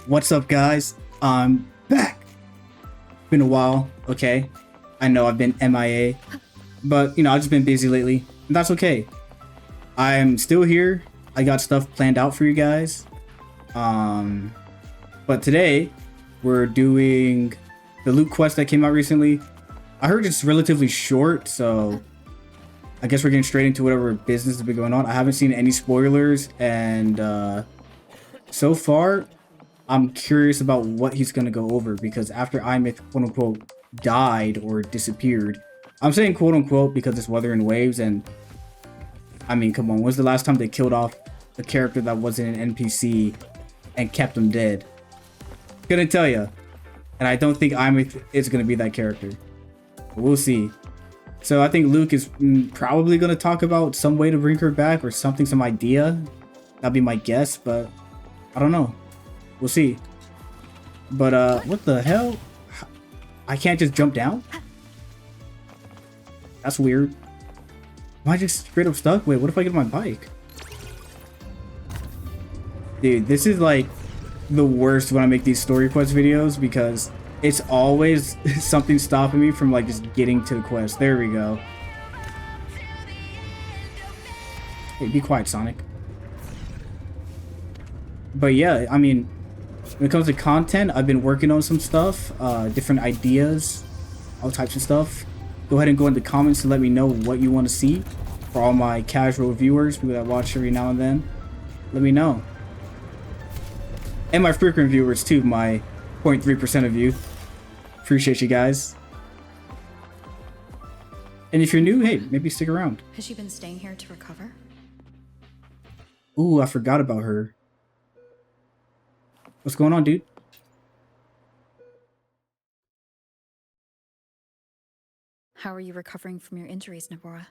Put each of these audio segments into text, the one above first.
What's up, guys? I'm back. Been a while, okay? I know I've been MIA, but I've just been busy lately. And that's okay. I'm still here. I got stuff planned out for you guys. But today we're doing the Luuk quest that came out recently. I heard it's relatively short, so I guess we're getting straight into whatever business has been going on. I haven't seen any spoilers, and so far I'm curious about what he's gonna go over, because after Imyth quote unquote died or disappeared, I'm saying quote unquote because it's Wuthering Waves, and I mean, come on, when's the last time they killed off a character that wasn't an NPC and kept him dead? Couldn't tell you. And I don't think Imyth is gonna be that character. But we'll see. So I think Luuk is probably gonna talk about some way to bring her back or something, some idea. That'd be my guess, but I don't know. We'll see. But what the hell? I can't just jump down? That's weird. Am I just straight up stuck? Wait, what if I get on my bike? Dude, this is like the worst when I make these story quest videos, because it's always something stopping me from like just getting to the quest. There we go. Hey, be quiet, Sonic. But yeah, I mean, when it comes to content, I've been working on some stuff, different ideas, all types of stuff. Go ahead and go in the comments to let me know what you want to see. For all my casual viewers, people that watch every now and then, let me know. And my frequent viewers too, my 0.3% of you. Appreciate you guys. And if you're new, hey, maybe stick around. Has she been staying here to recover? Ooh, I forgot about her. What's going on, dude? How are you recovering from your injuries, Nabora?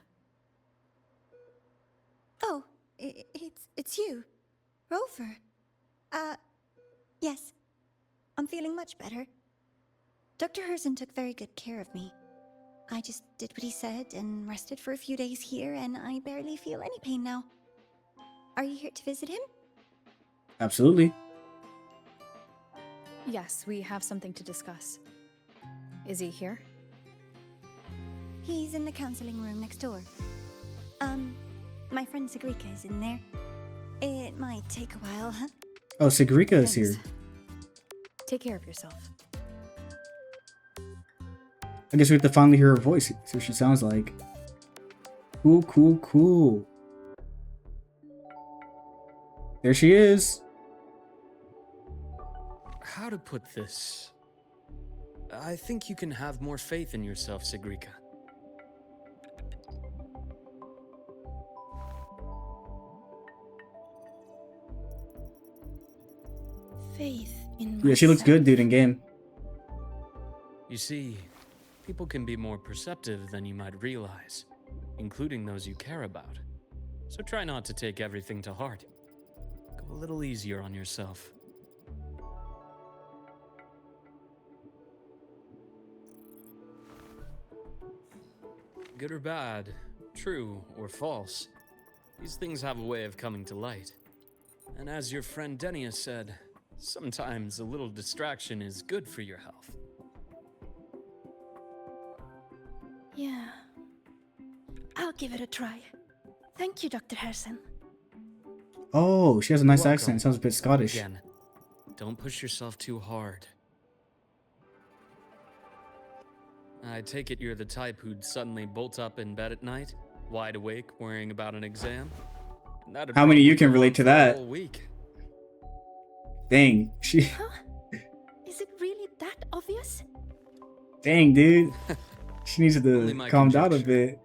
Oh, it's you, Rover. Yes. I'm feeling much better. Dr. Herzen took very good care of me. I just did what he said and rested for a few days here, and I barely feel any pain now. Are you here to visit him? Absolutely. Yes, we have something to discuss. Is he here? He's in the counseling room next door. My friend Sigrika is in there. It might take a while, huh? Oh, Sigrika is here. Take care of yourself. I guess we have to finally hear her voice, see what she sounds like. Cool, cool, cool. There she is. How to put this? I think you can have more faith in yourself, Sigrika. Faith in Yeah, she looks good, dude, in game. You see, people can be more perceptive than you might realize, including those you care about. So try not to take everything to heart. Go a little easier on yourself. Good or bad, true or false, these things have a way of coming to light. And as your friend Denia said, sometimes a little distraction is good for your health. Yeah. I'll give it a try. Thank you, Dr. Herzen. Oh, she has a nice Welcome. accent. Sounds a bit Scottish. Again, don't push yourself too hard. I take it you're the type who'd suddenly bolt up in bed at night, wide awake, worrying about an exam? How many of you can relate to that? Whole week. Dang, Huh? Is it really that obvious? Dang, dude. She needs Only to my calm down a conjecture. bit.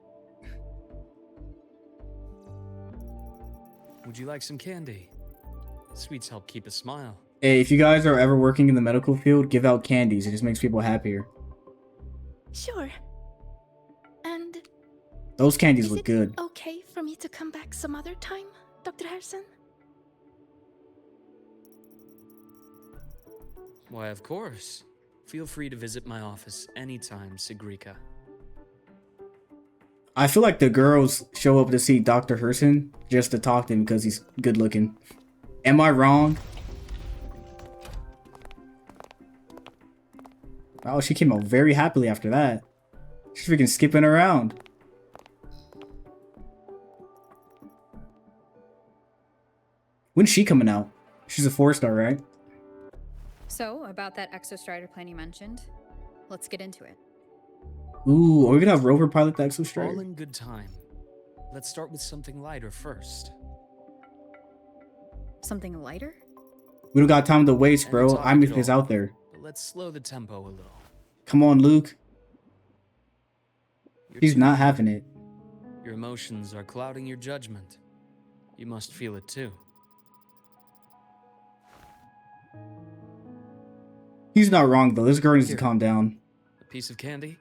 Would you like some candy? Sweets help keep a smile. Hey, if you guys are ever working in the medical field, give out candies. It just makes people happier. Sure. And Those candies is look it good. okay for me to come back some other time, Dr. Herzen? Why, of course. Feel free to visit my office anytime, Sigrika. I feel like the girls show up to see Dr. Herzen just to talk to him because he's good looking. Am I wrong? Oh, she came out very happily after that. She's freaking skipping around. When's she coming out? She's a 4-star, right? So, about that Exostrider plan you mentioned, let's get into it. Ooh, are we gonna have Rover pilot the Exo All Strider? in good time. Let's start with something lighter first. Something lighter? We don't got time to waste, Any bro. topic I'm at is all, out there. but let's slow the tempo a little. Come on, Luke. You're He's too not eager. having it. Your emotions are clouding your judgment. You must feel it too. He's not wrong though. This girl needs to Here. calm down. A piece of candy?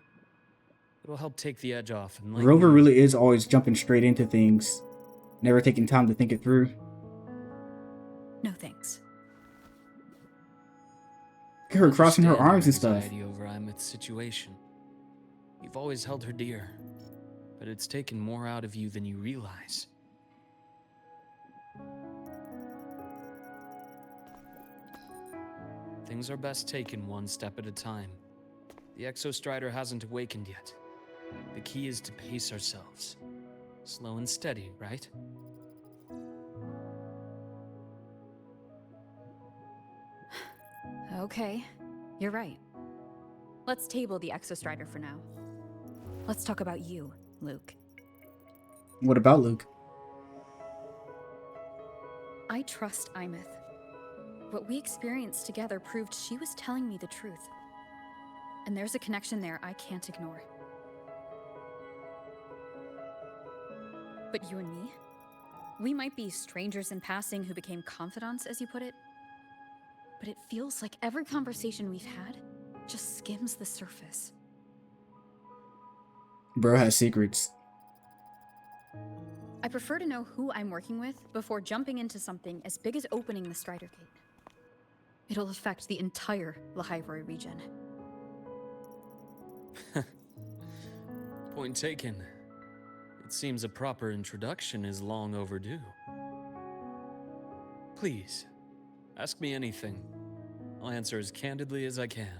It'll help take the edge off and lighten Rover the- really is always jumping straight into things, never taking time to think it through. No thanks. Look at her crossing her Understand your arms and stuff. anxiety over Imeth's situation. You've always held her dear, but it's taken more out of you than you realize. Things are best taken one step at a time. The Exostrider hasn't awakened yet. The key is to pace ourselves. Slow and steady, right? Okay, you're right. Let's table the Exostrider for now. Let's talk about you, Luke. What about Luke? I trust Imeth. What we experienced together proved she was telling me the truth. And there's a connection there I can't ignore. But you and me? We might be strangers in passing who became confidants, as you put it. But it feels like every conversation we've had just skims the surface. Bro has secrets. I prefer to know who I'm working with before jumping into something as big as opening the Strider Gate. It'll affect the entire Lahairoi region. Point taken. It seems a proper introduction is long overdue. Please, ask me anything. I'll answer as candidly as I can.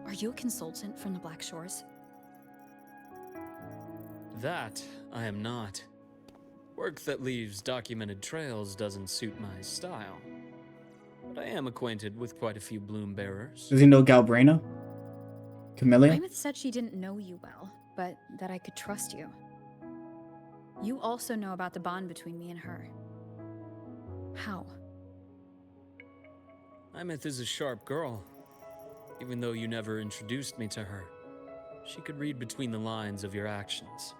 Are you a consultant from the Black Shores? That I am not. Work that leaves documented trails doesn't suit my style. But I am acquainted with quite a few bloom bearers. Does he know Galbraina? Camellia? Imeth said she didn't know you well, but that I could trust you. You also know about the bond between me and her. How? Imeth is a sharp girl. Even though you never introduced me to her, she could read between the lines of your actions.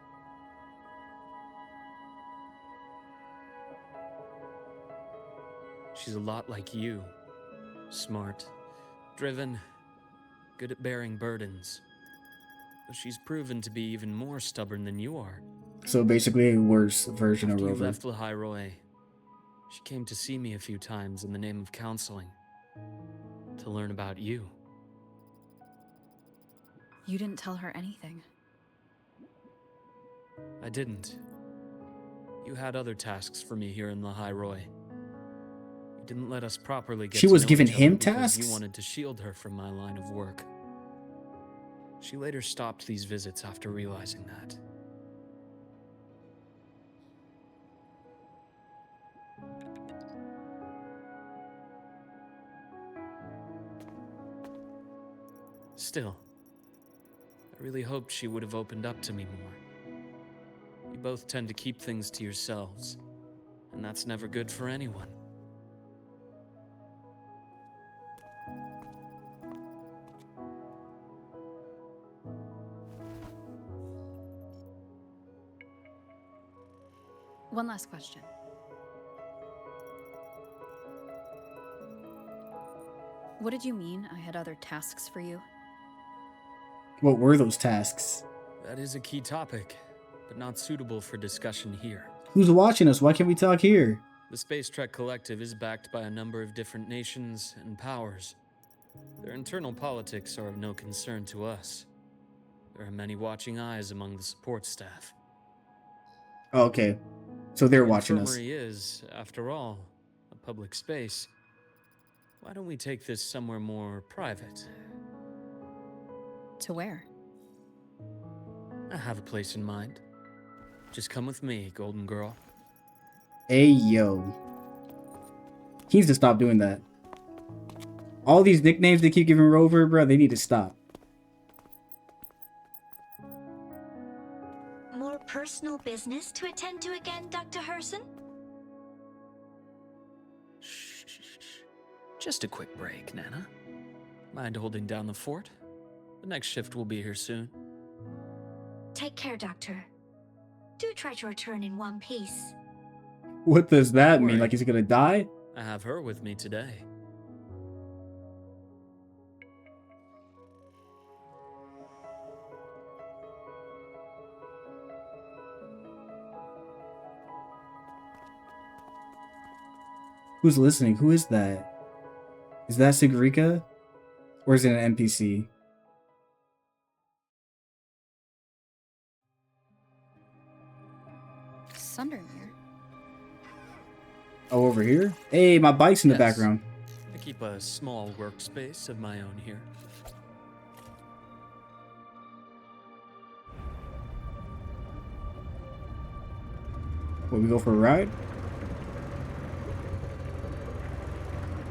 She's a lot like you. Smart, driven, good at bearing burdens. Though she's proven to be even more stubborn than you are. So basically a worse version After of you Rover. left Lahairoi, she came to see me a few times in the name of counseling. To learn about you. You didn't tell her anything. I didn't. You had other tasks for me here in Lahairoi. You didn't let us properly get She to was know giving each other him because tasks? You wanted to shield her from my line of work. She later stopped these visits after realizing that. Still, I really hoped she would have opened up to me more. You both tend to keep things to yourselves, and that's never good for anyone. One last question. What did you mean I had other tasks for you? What were those tasks? That is a key topic, but not suitable for discussion here. Who's watching us? Why can't we talk here? The Space Trek Collective is backed by a number of different nations and powers. Their internal politics are of no concern to us. There are many watching eyes among the support staff. Oh, okay. So they're The watching us. infirmary is, after all, a public space. Why don't we take this somewhere more private? To where? I have a place in mind. Just come with me, Golden Girl. Hey, yo. He needs to stop doing that. All these nicknames they keep giving Rover, bro, they need to stop. More personal business to attend to again, Dr. Herson? Shh. Just a quick break, Nana. Mind holding down the fort? The next shift will be here soon. Take care, Doctor. Do try to return in one piece. What does that Don't mean? worry. Like he's gonna die? I have her with me today. Who's listening? Who is that? Is that Sigrika? Or is it an NPC? Sundermere. Oh, over here? Hey, my bike's in the Yes. background. I keep a small workspace of my own here. Will we go for a ride?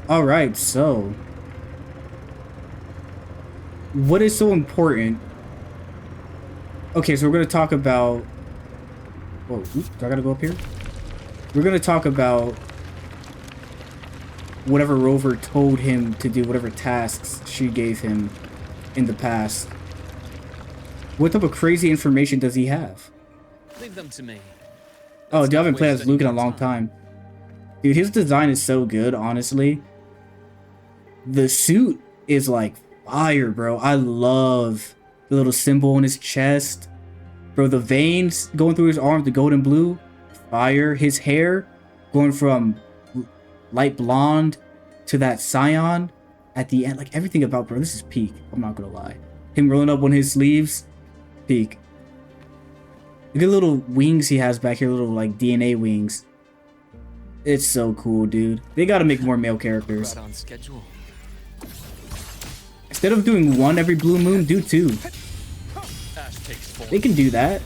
Alright, so. What is so important? Okay, so we're going to talk about... Whoa, oops, do I gotta go up here? We're going to talk about whatever Rover told him to do, whatever tasks she gave him in the past. What type of crazy information does he have? Leave them to me. Oh, Let's dude, I not haven't played waste as Luuk in a any more long time. Dude, his design is so good, honestly. The suit is like fire, bro. I love the little symbol on his chest. Bro, the veins going through his arms, the golden blue. Fire. His hair going from light blonde to that cyan at the end. Like, everything about, bro, this is peak. I'm not gonna lie. Him rolling up on his sleeves. Peak. Look at the little wings he has back here. Little, like, DNA wings. It's so cool, dude. They gotta make more male characters. Right on schedule. Instead of doing one every blue moon, do two. Ash takes 4. They can do that.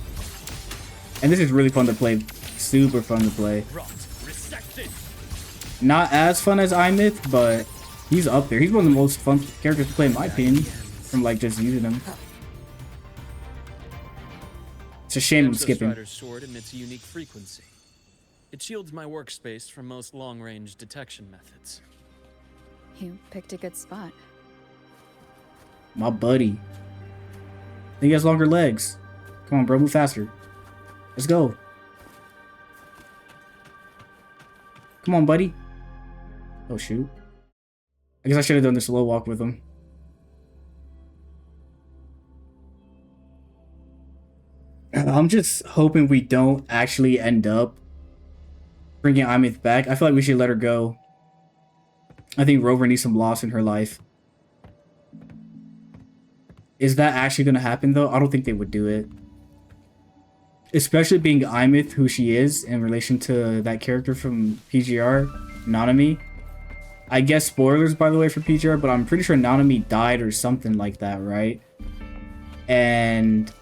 And this is really fun to play. Super fun to play. Rot. Resected. Not as fun as iMyth, but he's up there. He's one of the most fun characters to play, in my opinion. From, like, just using him. It's a shame I'm Damso skipping. Strider's sword emits a unique frequency. It shields my workspace from most long-range detection methods. You picked a good spot. My buddy. I think he has longer legs. Come on, bro. Move faster. Let's go. Come on, buddy. Oh, shoot. I guess I should have done the slow walk with him. I'm just hoping we don't actually end up bringing Amith back. I feel like we should let her go. I think Rover needs some loss in her life. Is that actually going to happen, though? I don't think they would do it. Especially being Imith, who she is, in relation to that character from PGR, Nanami. I guess spoilers, by the way, for PGR, but I'm pretty sure Nanami died or something like that, right? And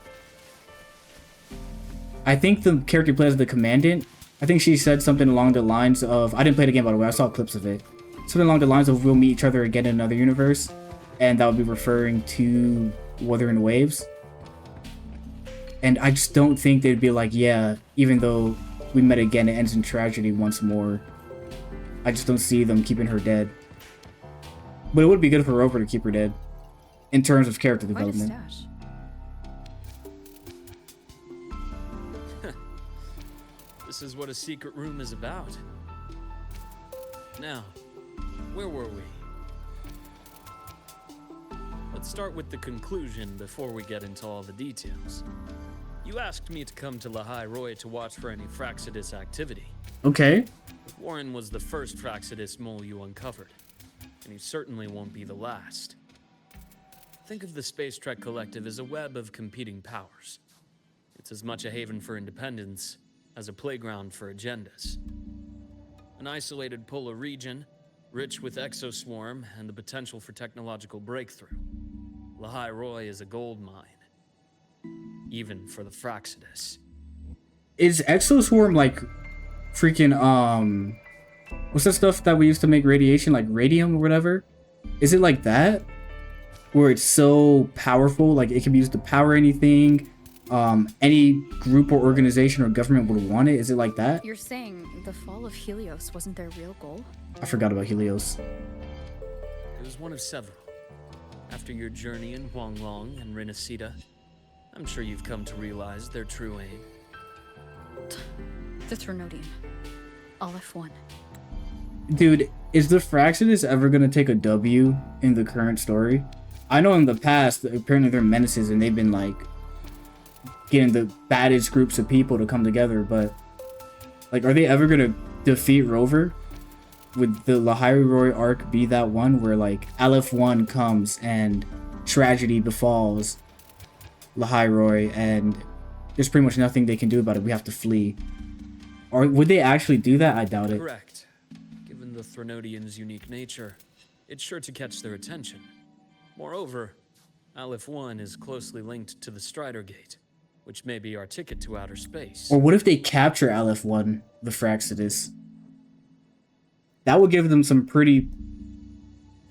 I think the character plays the Commandant. I think she said something along the lines of... I didn't play the game, by the way. I saw clips of it. Something along the lines of, we'll meet each other again in another universe. And that would be referring to Wuthering Waves. And I just don't think they'd be like, yeah, even though we met again, it ends in tragedy once more. I just don't see them keeping her dead. But it would be good for Rover to keep her dead. In terms of character Quite a development. stash. This is what a secret room is about. Now, where were we? Let's start with the conclusion before we get into all the details. You asked me to come to Lahai Roy to watch for any Fraxidus activity. Okay. Warren was the first Fraxidus mole you uncovered, and he certainly won't be the last. Think of the Space Trek Collective as a web of competing powers. It's as much a haven for independence as a playground for agendas. An isolated polar region, Rich with exoswarm and the potential for technological breakthrough. Lahai Roy is a gold mine. Even for the Fraxidus. Is Exoswarm like freaking what's that stuff that we used to make radiation, like radium or whatever? Is it like that? Where it's so powerful, like it can be used to power anything, any group or organization or government would want it? Is it like that? You're saying the fall of Helios wasn't their real goal? I forgot about Helios. It was one of several. After your journey in Huanglong and Renacida, I'm sure you've come to realize their true aim. The Trinodium. Aleph 1. Dude, is the Fraxidus ever gonna take a W in the current story? I know in the past, apparently they're menaces and they've been like getting the baddest groups of people to come together, but like, are they ever gonna defeat Rover? Would the Lahai Roy arc be that one where like Aleph 1 comes and tragedy befalls Lahai Roy and there's pretty much nothing they can do about it, we have to flee? Or would they actually do that? I doubt it. Correct. Given the Threnodians' unique nature, it's sure to catch their attention. Moreover, Aleph 1 is closely linked to the Strider Gate, which may be our ticket to outer space. Or what if they capture Aleph 1, the Fraxidus? That would give them some pretty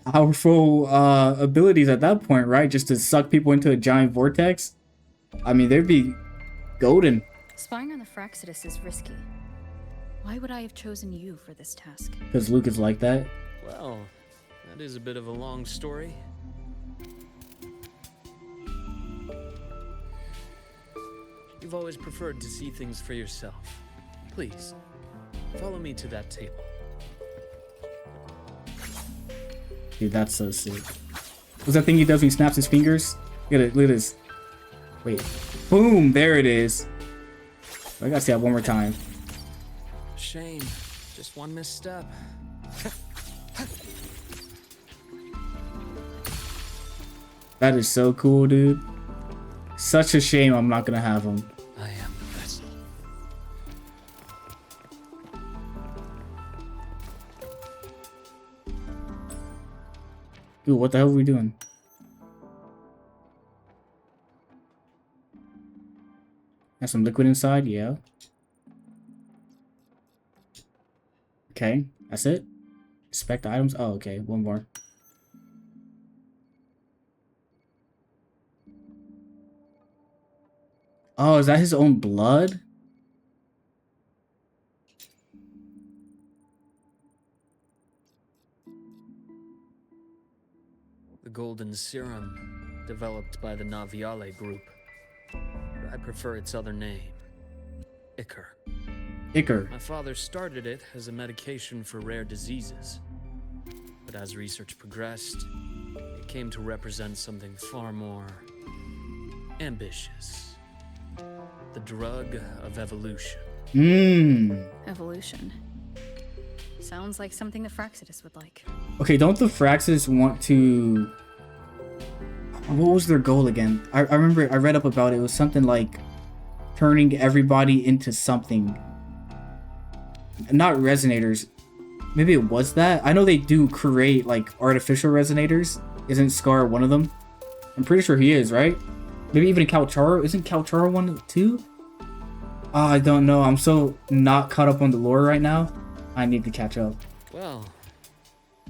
powerful abilities at that point, right? Just to suck people into a giant vortex. I mean, they'd be golden. Spying on the Fraxidus is risky. Why would I have chosen you for this task? Because Luuk is like that. Well, that is a bit of a long story. You've always preferred to see things for yourself. Please, follow me to that table. Dude, that's so sick. What's that thing he does when he snaps his fingers? Look at it, look at this. Wait. Boom! There it is. I gotta see that one more time. Shame. Just one misstep. That is so cool, dude. Such a shame I'm not gonna have him. I am the vessel. Dude, what the hell are we doing? Has some liquid inside? Yeah. Okay, that's it. Inspect the items. Oh, okay, one more. Oh, is that his own blood? The golden serum, developed by the Naviale group. But I prefer its other name. Ichor. Ichor. My father started it as a medication for rare diseases. But as research progressed, it came to represent something far more ambitious. The drug of evolution. Evolution. Sounds like something the Fraxidus would like. Okay, don't the Fraxidus want to... What was their goal again? I remember I read up about it. It was something like turning everybody into something. Not resonators. Maybe it was that? I know they do create like artificial resonators. Isn't Scar one of them? I'm pretty sure he is, right? Maybe even Kalcharo? Isn't Kalcharo one too? Oh, I don't know. I'm so not caught up on the lore right now. I need to catch up. Well,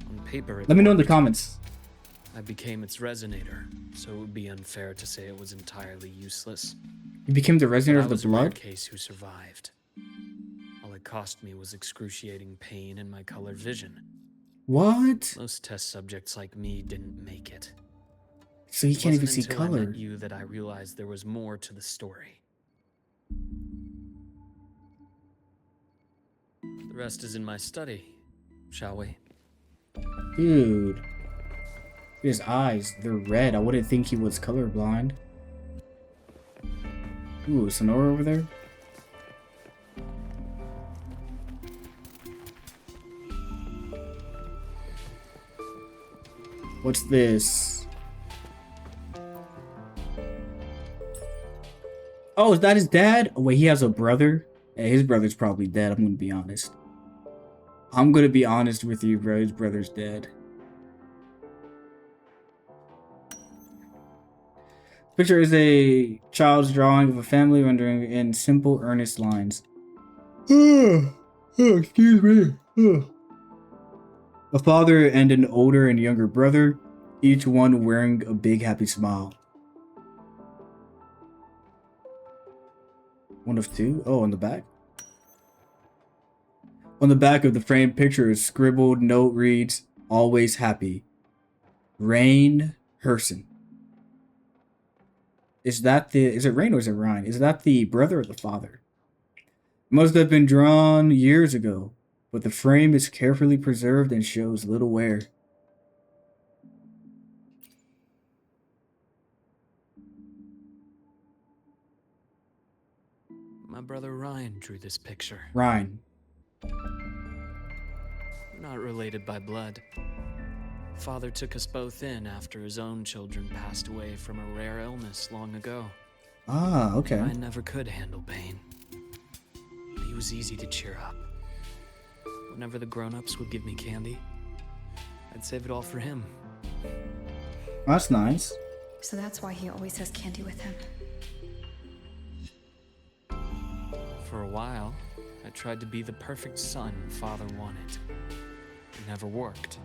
on paper, Let me know in the comments. I became its resonator, so it would be unfair to say it was entirely useless. You became the But resonator I of the was a rare blood? case who survived. All it cost me was excruciating pain in my color vision. What? Most test subjects like me didn't make it. So you can't even Wasn't see until I color. met you that I realized there was more to the story. The rest is in my study, shall we? Dude. His eyes, they're red. I wouldn't think he was colorblind. Ooh, Sonora over there. What's this? Oh, is that his dad? Oh, wait, he has a brother? Yeah, his brother's probably dead, I'm gonna be honest. I'm gonna be honest with you, bro. His brother's dead. Picture is a child's drawing of a family rendering in simple, earnest lines. Excuse me. A father and an older and younger brother, each one wearing a big happy smile. One of two? Oh, on the back? On the back of the framed picture, a scribbled note reads, "Always happy. Rain Herson." Is it Rain or is it Ryan? Is that the brother or the father? Must have been drawn years ago, but the frame is carefully preserved and shows little wear. My brother Ryan drew this picture. Ryan. We're not related by blood. Father took us both in after his own children passed away from a rare illness long ago. Ah, okay. I never could handle pain. He was easy to cheer up. Whenever the grown-ups would give me candy, I'd save it all for him. That's nice. So that's why he always has candy with him. For a while, I tried to be the perfect son Father wanted. It never worked.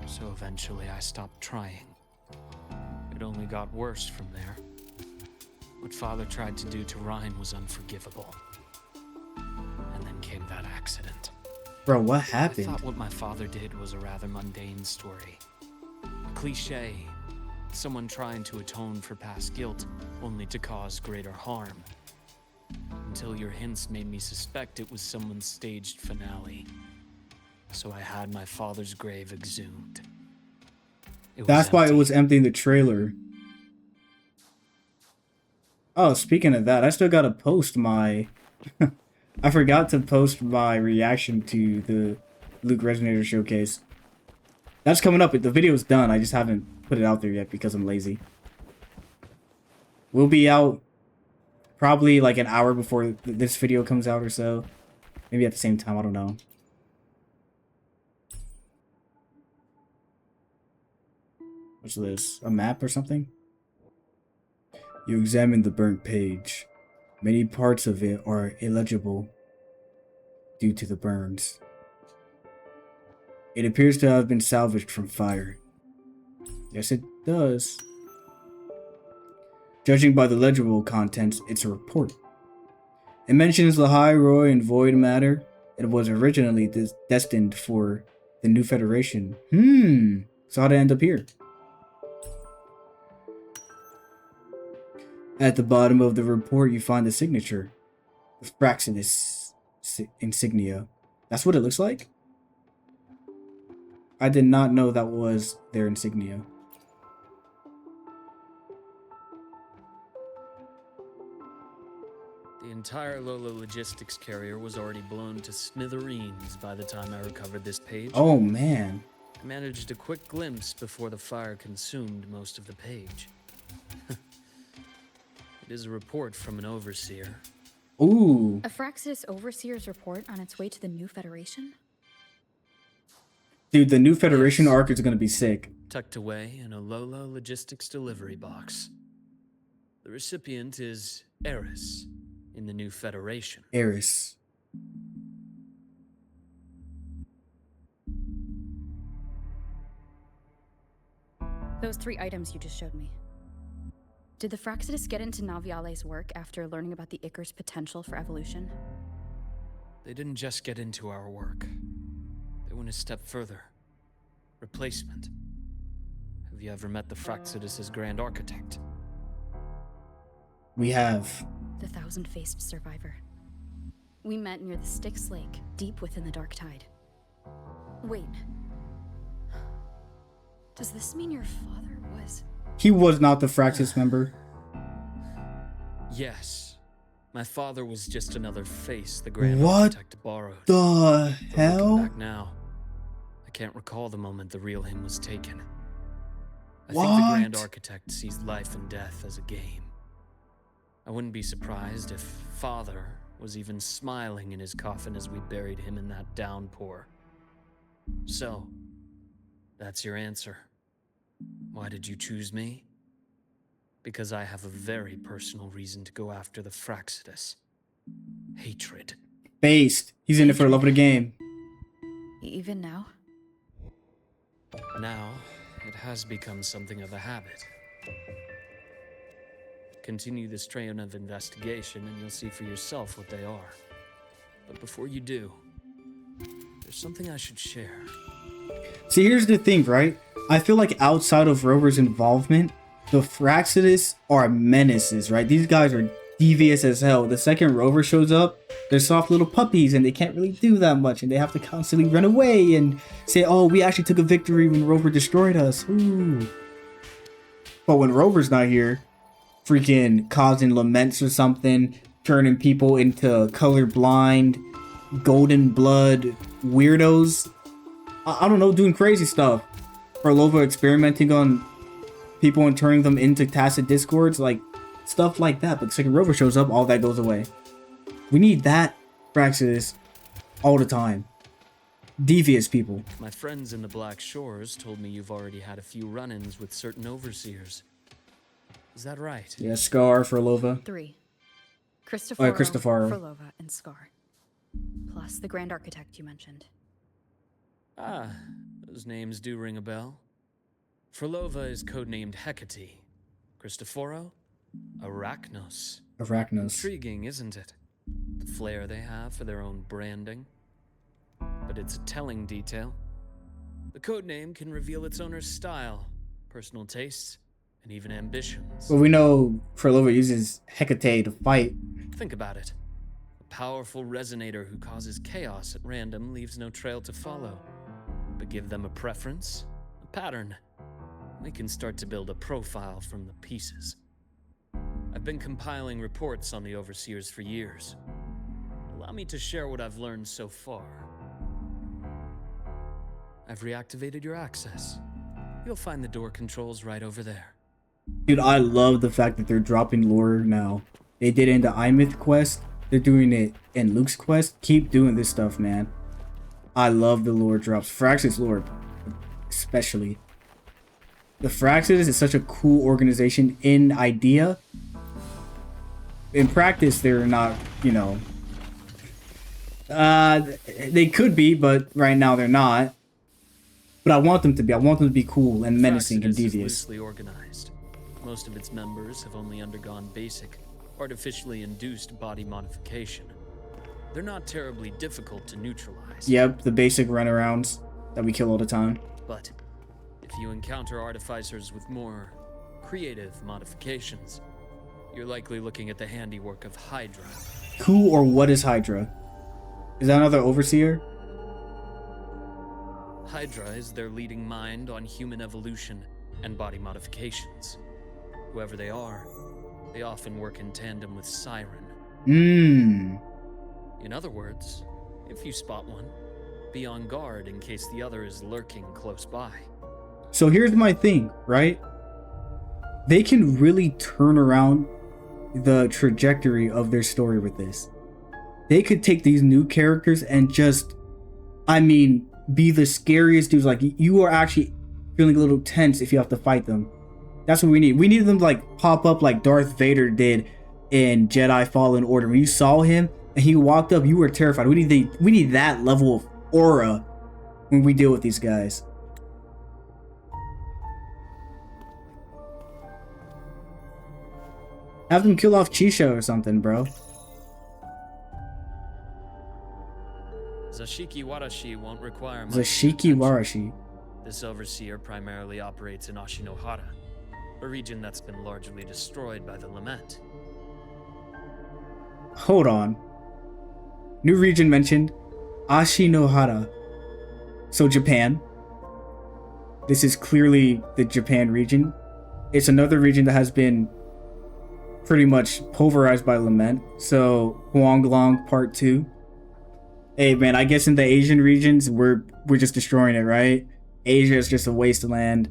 So eventually I stopped trying. It only got worse from there. What Father tried to do to Ryan was unforgivable. And then came that accident. Bro, what I happened? thought what my father did was a rather mundane story. A cliché. Someone trying to atone for past guilt, only to cause greater harm. Until your hints made me suspect it was someone's staged finale. So I had my father's grave exhumed. That's why it was empty in the trailer. Oh, speaking of that, I still gotta post my... I forgot to post my reaction to the Luuk Resonator showcase. That's coming up. The video's done. I just haven't put it out there yet because I'm lazy. We'll be out probably like an hour before this video comes out or so. Maybe at the same time. I don't know. What's this? A map or something? You examine the burnt page. Many parts of it are illegible due to the burns. It appears to have been salvaged from fire. Yes, it does. Judging by the legible contents, it's a report. It mentions the High Roy and Void matter. It was originally destined for the New Federation. So how'd it end up here? At the bottom of the report, you find the signature. The Fraxinus insignia. That's what it looks like? I did not know that was their insignia. The entire Lolo logistics carrier was already blown to smithereens by the time I recovered this page. Oh, man. I managed a quick glimpse before the fire consumed most of the page. It is a report from an overseer. Ooh. A Fraxis Overseer's report on its way to the New Federation? Dude, the New Federation Yes. arc is gonna be sick. Tucked away in a Lolo logistics delivery box. The recipient is Eris in the New Federation. Eris. Those 3 items you just showed me. Did the Fraxidus get into Naviale's work after learning about the Icar's potential for evolution? They didn't just get into our work. They went a step further. Replacement. Have you ever met the Fraxidus' Grand Architect? We have. The thousand-faced survivor. We met near the Styx Lake, deep within the Dark Tide. Wait. Does this mean your father was... He was not the Fraxis member. Yes. My father was just another face the Grand What Architect borrowed. the But looking hell? back now, I can't recall the moment the real him was taken. I think the What? Grand Architect sees life and death as a game. I wouldn't be surprised if Father was even smiling in his coffin as we buried him in that downpour. So, that's your answer. Why did you choose me? Because I have a very personal reason to go after the Fraxidus. Hatred. Based. He's in it for the love of the game. Even now? Now, it has become something of a habit. Continue this train of investigation and you'll see for yourself what they are. But before you do, there's something I should share. See, here's the thing, right? I feel like outside of Rover's involvement, the Fraxidus are menaces, right? These guys are devious as hell. The second Rover shows up, they're soft little puppies and they can't really do that much, and they have to constantly run away and say, oh, we actually took a victory when Rover destroyed us. Ooh. But when Rover's not here, freaking causing laments or something, turning people into colorblind, golden blood weirdos, I don't know, doing crazy stuff. Frolova experimenting on people and turning them into tacit discords, like stuff like that. But the second Rover shows up, all that goes away. We need that Fraxidus all the time. Devious people. My friends in the Black Shores told me you've already had a few run-ins with certain overseers. Is that right? Yeah, Scar, Frolova. 3. Cristoforo, Cristoforo. Frolova, and Scar. Plus the Grand Architect you mentioned. Ah, those names do ring a bell. Frolova is codenamed Hecate. Cristoforo? Arachnos. Arachnos. Intriguing, isn't it? The flair they have for their own branding. But it's a telling detail. The codename can reveal its owner's style, personal tastes, and even ambitions. Well, we know Frolova uses Hecate to fight. Think about it. A powerful resonator who causes chaos at random leaves no trail to follow. But give them a preference, a pattern. We can start to build a profile from the pieces. I've been compiling reports on the Overseers for years. Allow me to share what I've learned so far. I've reactivated your access. You'll find the door controls right over there. Dude, I love the fact that they're dropping lore now. They did it in the iMyth quest. They're doing it in Luke's quest. Keep doing this stuff, man. I love the lore drops. Fraxis lore, especially. The Fraxis is such a cool organization in idea. In practice, they're not, you know... they could be, but right now they're not. But I want them to be. I want them to be cool and menacing and devious. Is loosely organized. Most of its members have only undergone basic, artificially induced body modification. They're not terribly difficult to neutralize. Yep, the basic runarounds that we kill all the time. But if you encounter artificers with more creative modifications, you're likely looking at the handiwork of Hydra. Who or what is Hydra? Is that another overseer? Hydra is their leading mind on human evolution and body modifications. Whoever they are, they often work in tandem with Siren. In other words, if you spot one, be on guard in case the other is lurking close by. So here's my thing, right? They can really turn around the trajectory of their story with this. They could take these new characters and just, I mean, be the scariest dudes. Like, you are actually feeling a little tense if you have to fight them. That's what we need. We need them to, like, pop up like Darth Vader did in Jedi Fallen Order. When you saw him and he walked up, you were terrified. We need that level of aura when we deal with these guys. Have them kill off Chisha or something, bro. Zashiki Warashi won't require much Zashiki attention. Warashi. This overseer primarily operates in Ashinohara, a region that's been largely destroyed by the Lament. Hold on. New region mentioned. Ashinohara. So Japan. This is clearly the Japan region. It's another region that has been pretty much pulverized by Lament. So Huanglong Part 2. Hey man, I guess in the Asian regions we're just destroying it, right? Asia is just a wasteland.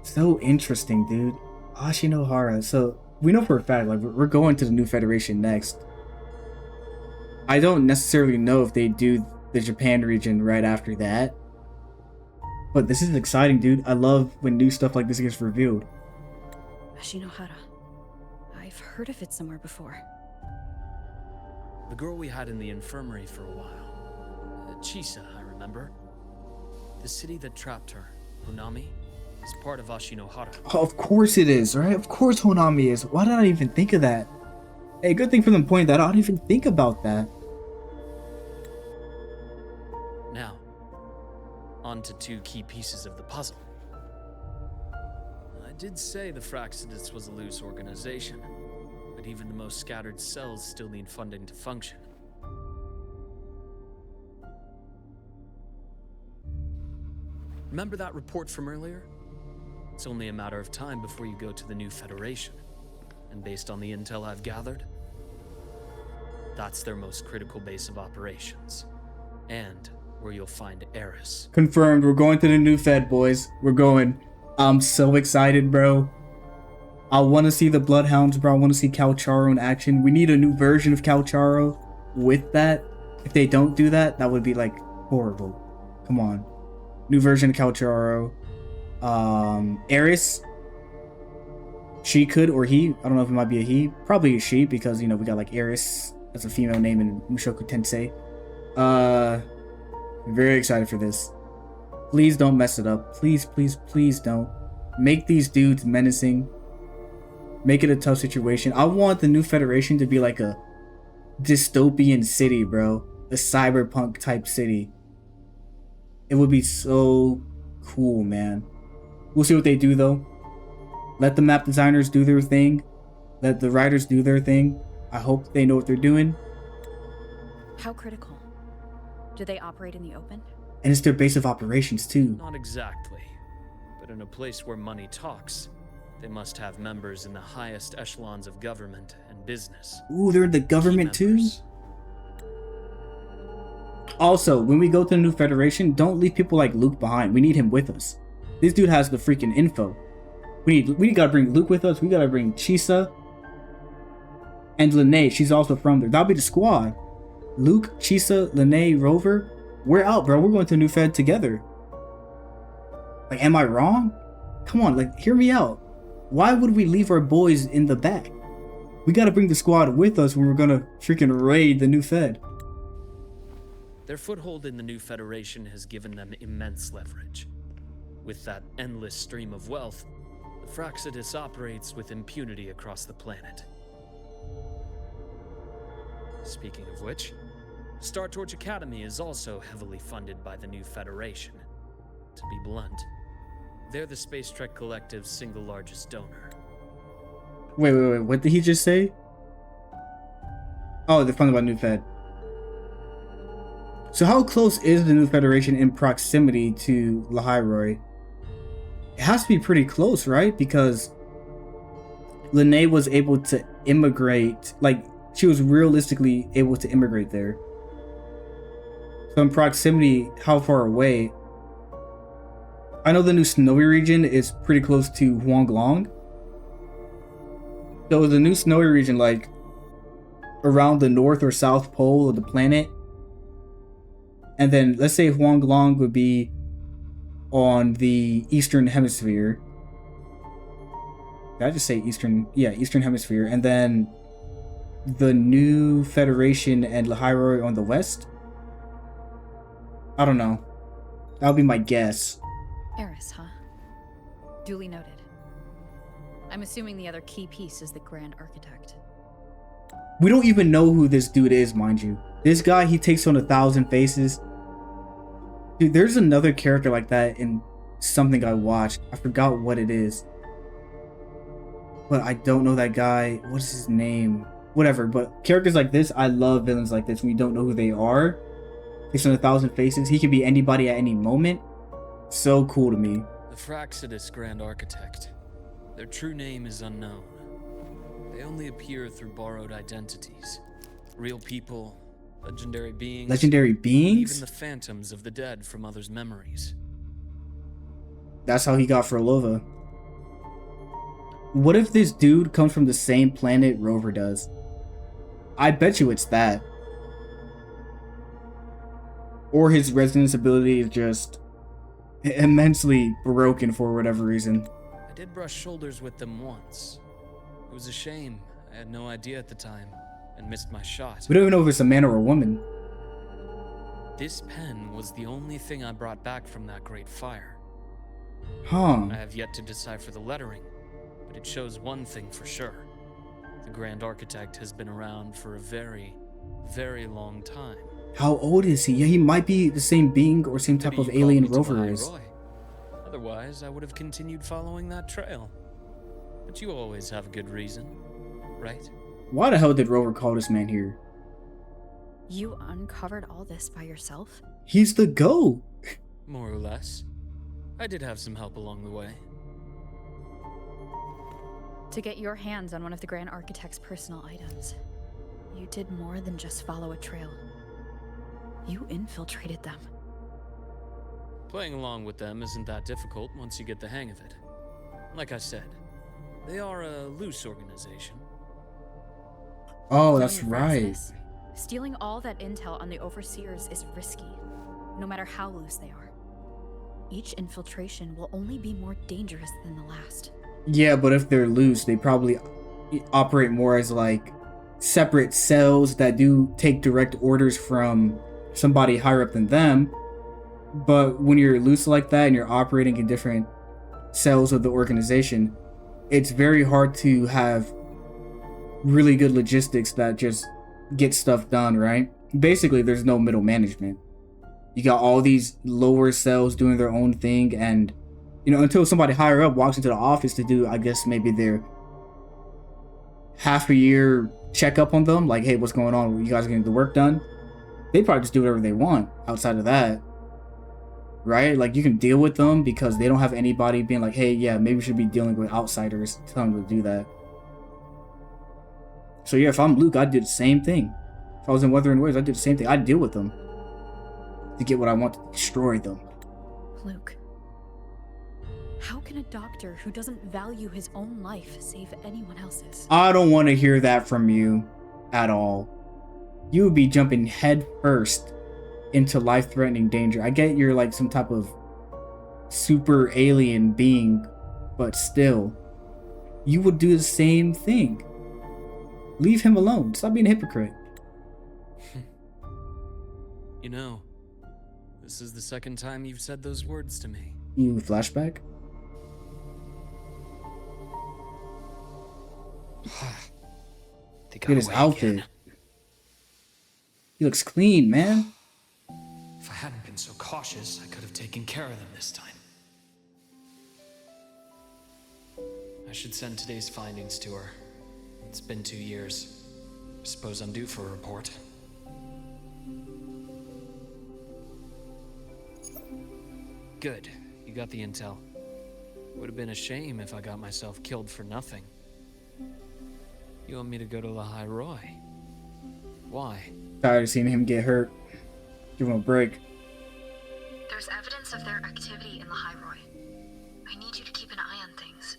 So interesting, dude. Ashinohara. So we know for a fact, like, we're going to the new Federation next. I don't necessarily know if they do the Japan region right after that. But this is exciting, dude. I love when new stuff like this gets revealed. Ashinohara. I've heard of it somewhere before. The girl we had in the infirmary for a while. Chisa, I remember. The city that trapped her, Honami, is part of Ashinohara. Oh, of course it is, right? Of course Honami is. Why did I even think of that? Hey, good thing for them pointing that out. I didn't even think about that. Now, on to two key pieces of the puzzle. I did say the Fraxidus was a loose organization, but even the most scattered cells still need funding to function. Remember that report from earlier? It's only a matter of time before you go to the new Federation. And based on the intel I've gathered, that's their most critical base of operations. And where you'll find Eris. Confirmed. We're going to the new Fed, boys. We're going. I'm so excited, bro. I want to see the Bloodhounds, bro. I want to see Calcharo in action. We need a new version of Calcharo with that. If they don't do that, that would be, like, horrible. Come on. New version of Calcharo. Eris. She could, or he. I don't know if it might be a he. Probably a she, because, you know, we got, like, Eris as a female name in Mushoku Tensei. Very excited for this. Please don't mess it up. Please, please, please don't. Make these dudes menacing. Make it a tough situation. I want the new Federation to be like a dystopian city, bro. A cyberpunk type city. It would be so cool, man. We'll see what they do, though. Let the map designers do their thing. Let the writers do their thing. I hope they know what they're doing. How critical? Do they operate in the open? And it's their base of operations, too. Not exactly. But in a place where money talks, they must have members in the highest echelons of government and business. Ooh, they're in the government, too? Also, when we go to the new Federation, don't leave people like Luuk behind. We need him with us. This dude has the freaking info. We gotta bring Luuk with us. We gotta bring Chisa. And Lene, she's also from there. That'll be the squad. Luuk, Chisa, Lene, Rover. We're out, bro. We're going to a new Fed together. Like, am I wrong? Come on, like, hear me out. Why would we leave our boys in the back? We gotta bring the squad with us when we're gonna freaking raid the new Fed. Their foothold in the new Federation has given them immense leverage. With that endless stream of wealth, the Fraxidus operates with impunity across the planet. Speaking of which, Star Torch Academy is also heavily funded by the new Federation. To be blunt, they're the Space Trek Collective's single largest donor. Wait, what did he just say? Oh, they're funded by New Fed. So how close is the new Federation in proximity to Lahairoi? It has to be pretty close, right? Because Lene was able to immigrate, like, she was realistically able to immigrate there. So in proximity, how far away? I know the new snowy region is pretty close to Huanglong. So the new snowy region, like, around the north or south pole of the planet. And then let's say Huanglong would be on the eastern hemisphere. Did I just say eastern? Yeah, eastern hemisphere. And then the new Federation and Lahairoi on the west? I don't know. That'll be my guess. Eris, huh? Duly noted. I'm assuming the other key piece is the Grand Architect. We don't even know who this dude is, mind you. This guy, he takes on 1,000 faces. Dude, there's another character like that in something I watched. I forgot what it is. But I don't know that guy. What's his name? Whatever, but characters like this, I love villains like this when you don't know who they are. Takes on 1,000 faces. He could be anybody at any moment. So cool to me. The Fraxidus Grand Architect. Their true name is unknown. They only appear through borrowed identities. Real people, legendary beings. Legendary beings? Even the phantoms of the dead from others' memories. That's how he got Frolova. What if this dude comes from the same planet Rover does? I bet you it's that. or his resonance ability is just immensely broken for whatever reason. I did brush shoulders with them once. It was a shame. I had no idea at the time and missed my shot. We don't even know if it's a man or a woman. This pen was the only thing I brought back from that great fire. Huh. I have yet to decipher the lettering, but it shows one thing for sure. The Grand Architect has been around for a very, very long time. How old is he? Yeah, he might be the same being or same type Maybe of you called alien me to Rover Lahai is. Roi. Otherwise, I would have continued following that trail. But you always have a good reason, right? Why the hell did Rover call this man here? You uncovered all this by yourself? He's the GOAT. More or less. I did have some help along the way. To get your hands on one of the Grand Architect's personal items, you did more than just follow a trail. You infiltrated them. Playing along with them isn't that difficult once you get the hang of it. Like I said, they are a loose organization. Oh, Don't that's you grasp right. this? Stealing all that intel on the Overseers is risky, no matter how loose they are. Each infiltration will only be more dangerous than the last. Yeah, but if they're loose, they probably operate more as like separate cells that do take direct orders from somebody higher up than them. But when you're loose like that and you're operating in different cells of the organization, it's very hard to have really good logistics that just get stuff done, right? Basically, there's no middle management. You got all these lower cells doing their own thing, and until somebody higher up walks into the office to do, I guess, maybe their half a year checkup on them, like, hey, what's going on? You guys getting the work done? They probably just do whatever they want outside of that, right? Like, you can deal with them because they don't have anybody being like, hey, yeah, maybe we should be dealing with outsiders telling them to do that. So yeah, if I'm Luuk, I'd do the same thing. If I was in Wuthering Waves, I'd do the same thing. I'd deal with them to get what I want, to destroy them. Luuk, how can a doctor who doesn't value his own life save anyone else's? I don't want to hear that from you at all. You would be jumping head first into life-threatening danger. I get you're like some type of super alien being, but still, you would do the same thing. Leave him alone. Stop being a hypocrite. You know, this is the second time you've said those words to me. You flashback? They Look at his outfit. He looks clean, man. If I hadn't been so cautious, I could have taken care of them this time. I should send today's findings to her. It's been 2 years. I suppose I'm due for a report. Good. You got the intel. Would have been a shame if I got myself killed for nothing. You want me to go to Lahai Roi? Why? Tired of seeing him get hurt. Give him a break. There's evidence of their activity in Lahai Roi. I need you to keep an eye on things.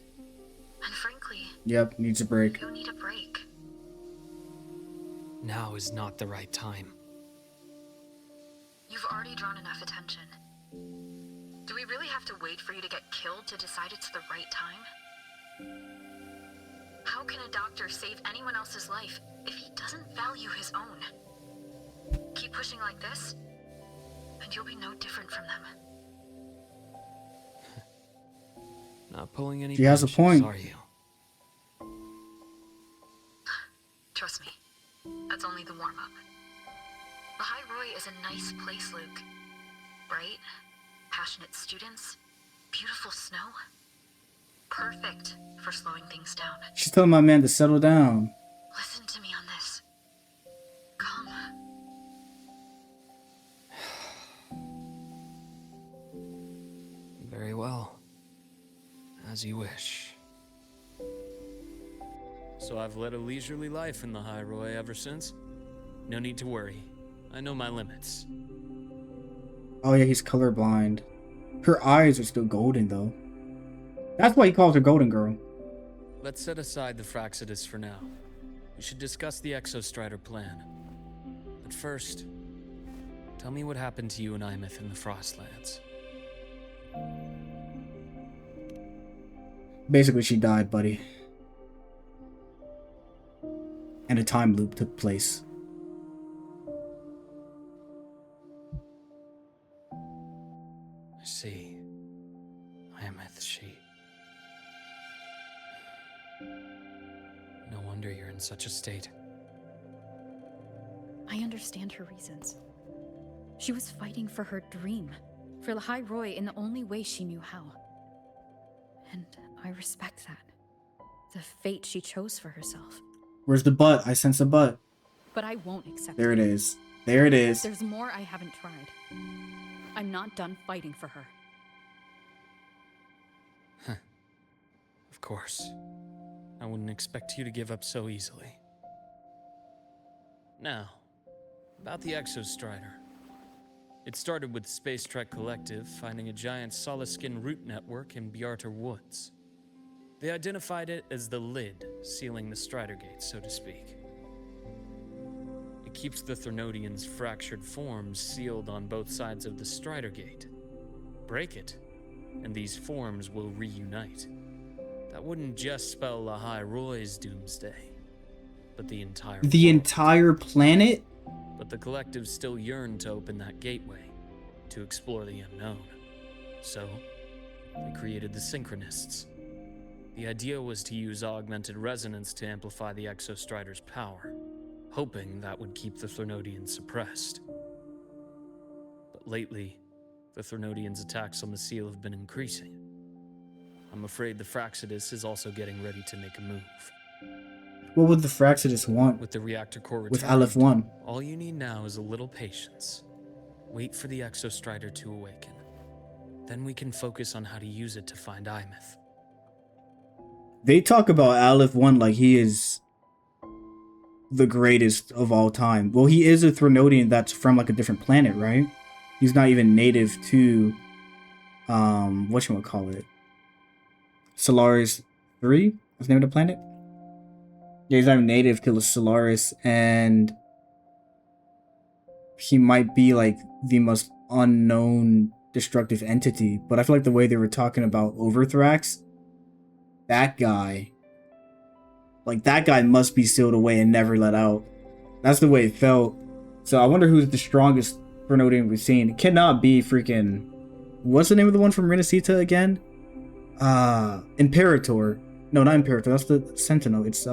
And frankly, Yep, needs a break. you need a break. Now is not the right time. You've already drawn enough attention. Do we really have to wait for you to get killed to decide it's the right time? How can a doctor save anyone else's life if he doesn't value his own? Keep pushing like this, and you'll be no different from them. Not pulling any She has a punches, point. are you? Trust me, that's only the warm-up. Lahai Roi is a nice place, Luuk. Bright, passionate students, beautiful snow. Perfect for slowing things down. She's telling my man to settle down. Listen to me on this. Come. Very well. As you wish. So I've led a leisurely life in the Lahai Roi ever since? No need to worry. I know my limits. Oh yeah, he's colorblind. Her eyes are still golden though. That's why he calls her Golden Girl. Let's set aside the Fraxidus for now. We should discuss the Exostrider plan. But first, Tell me what happened to you and Imeth in the Frostlands. Basically, she died, buddy. And a time loop took place. I see. Imeth, she... No wonder you're in such a state. I understand her reasons. She was fighting for her dream, for the High Roy in the only way she knew how. And I respect that. The fate she chose for herself. Where's the butt? I sense a butt. But I won't accept There it is. There it is. There's more I haven't tried. I'm not done fighting for her. Of course. I wouldn't expect you to give up so easily. Now, about the Exostrider. It started with Space Trek Collective finding a giant solid-skin root network in Bjarter Woods. They identified it as the lid, sealing the Strider Gate, so to speak. It keeps the Threnodian's fractured forms sealed on both sides of the Strider Gate. Break it, and these forms will reunite. That wouldn't just spell the High Roy's doomsday, but the entire world. Entire planet? But the Collective still yearned to open that gateway, to explore the unknown. So, they created the Synchronists. The idea was to use augmented resonance to amplify the Exostrider's power, hoping that would keep the Threnodians suppressed. But lately, the Threnodians' attacks on the seal have been increasing. I'm afraid the Fraxidus is also getting ready to make a move. What would the Fraxidus want With the reactor core with returned, Aleph 1? all you need now is a little patience. Wait for the Exostrider to awaken. Then we can focus on how to use it to find Imeth. They talk about Aleph 1 like he is the greatest of all time. Well, he is a Threnodian that's from like a different planet, right? He's not even native to whatchamacallit? Solaris 3? What's the name of the planet? Yeah, he's not even native to Solaris, and he might be like the most unknown destructive entity. But I feel like the way they were talking about Overthrax, that guy must be sealed away and never let out. That's the way it felt. So I wonder who's the strongest Threnodian we've seen. It cannot be freaking... What's the name of the one from Renacita again? Imperator. No, not Imperator. That's the Sentinel. It's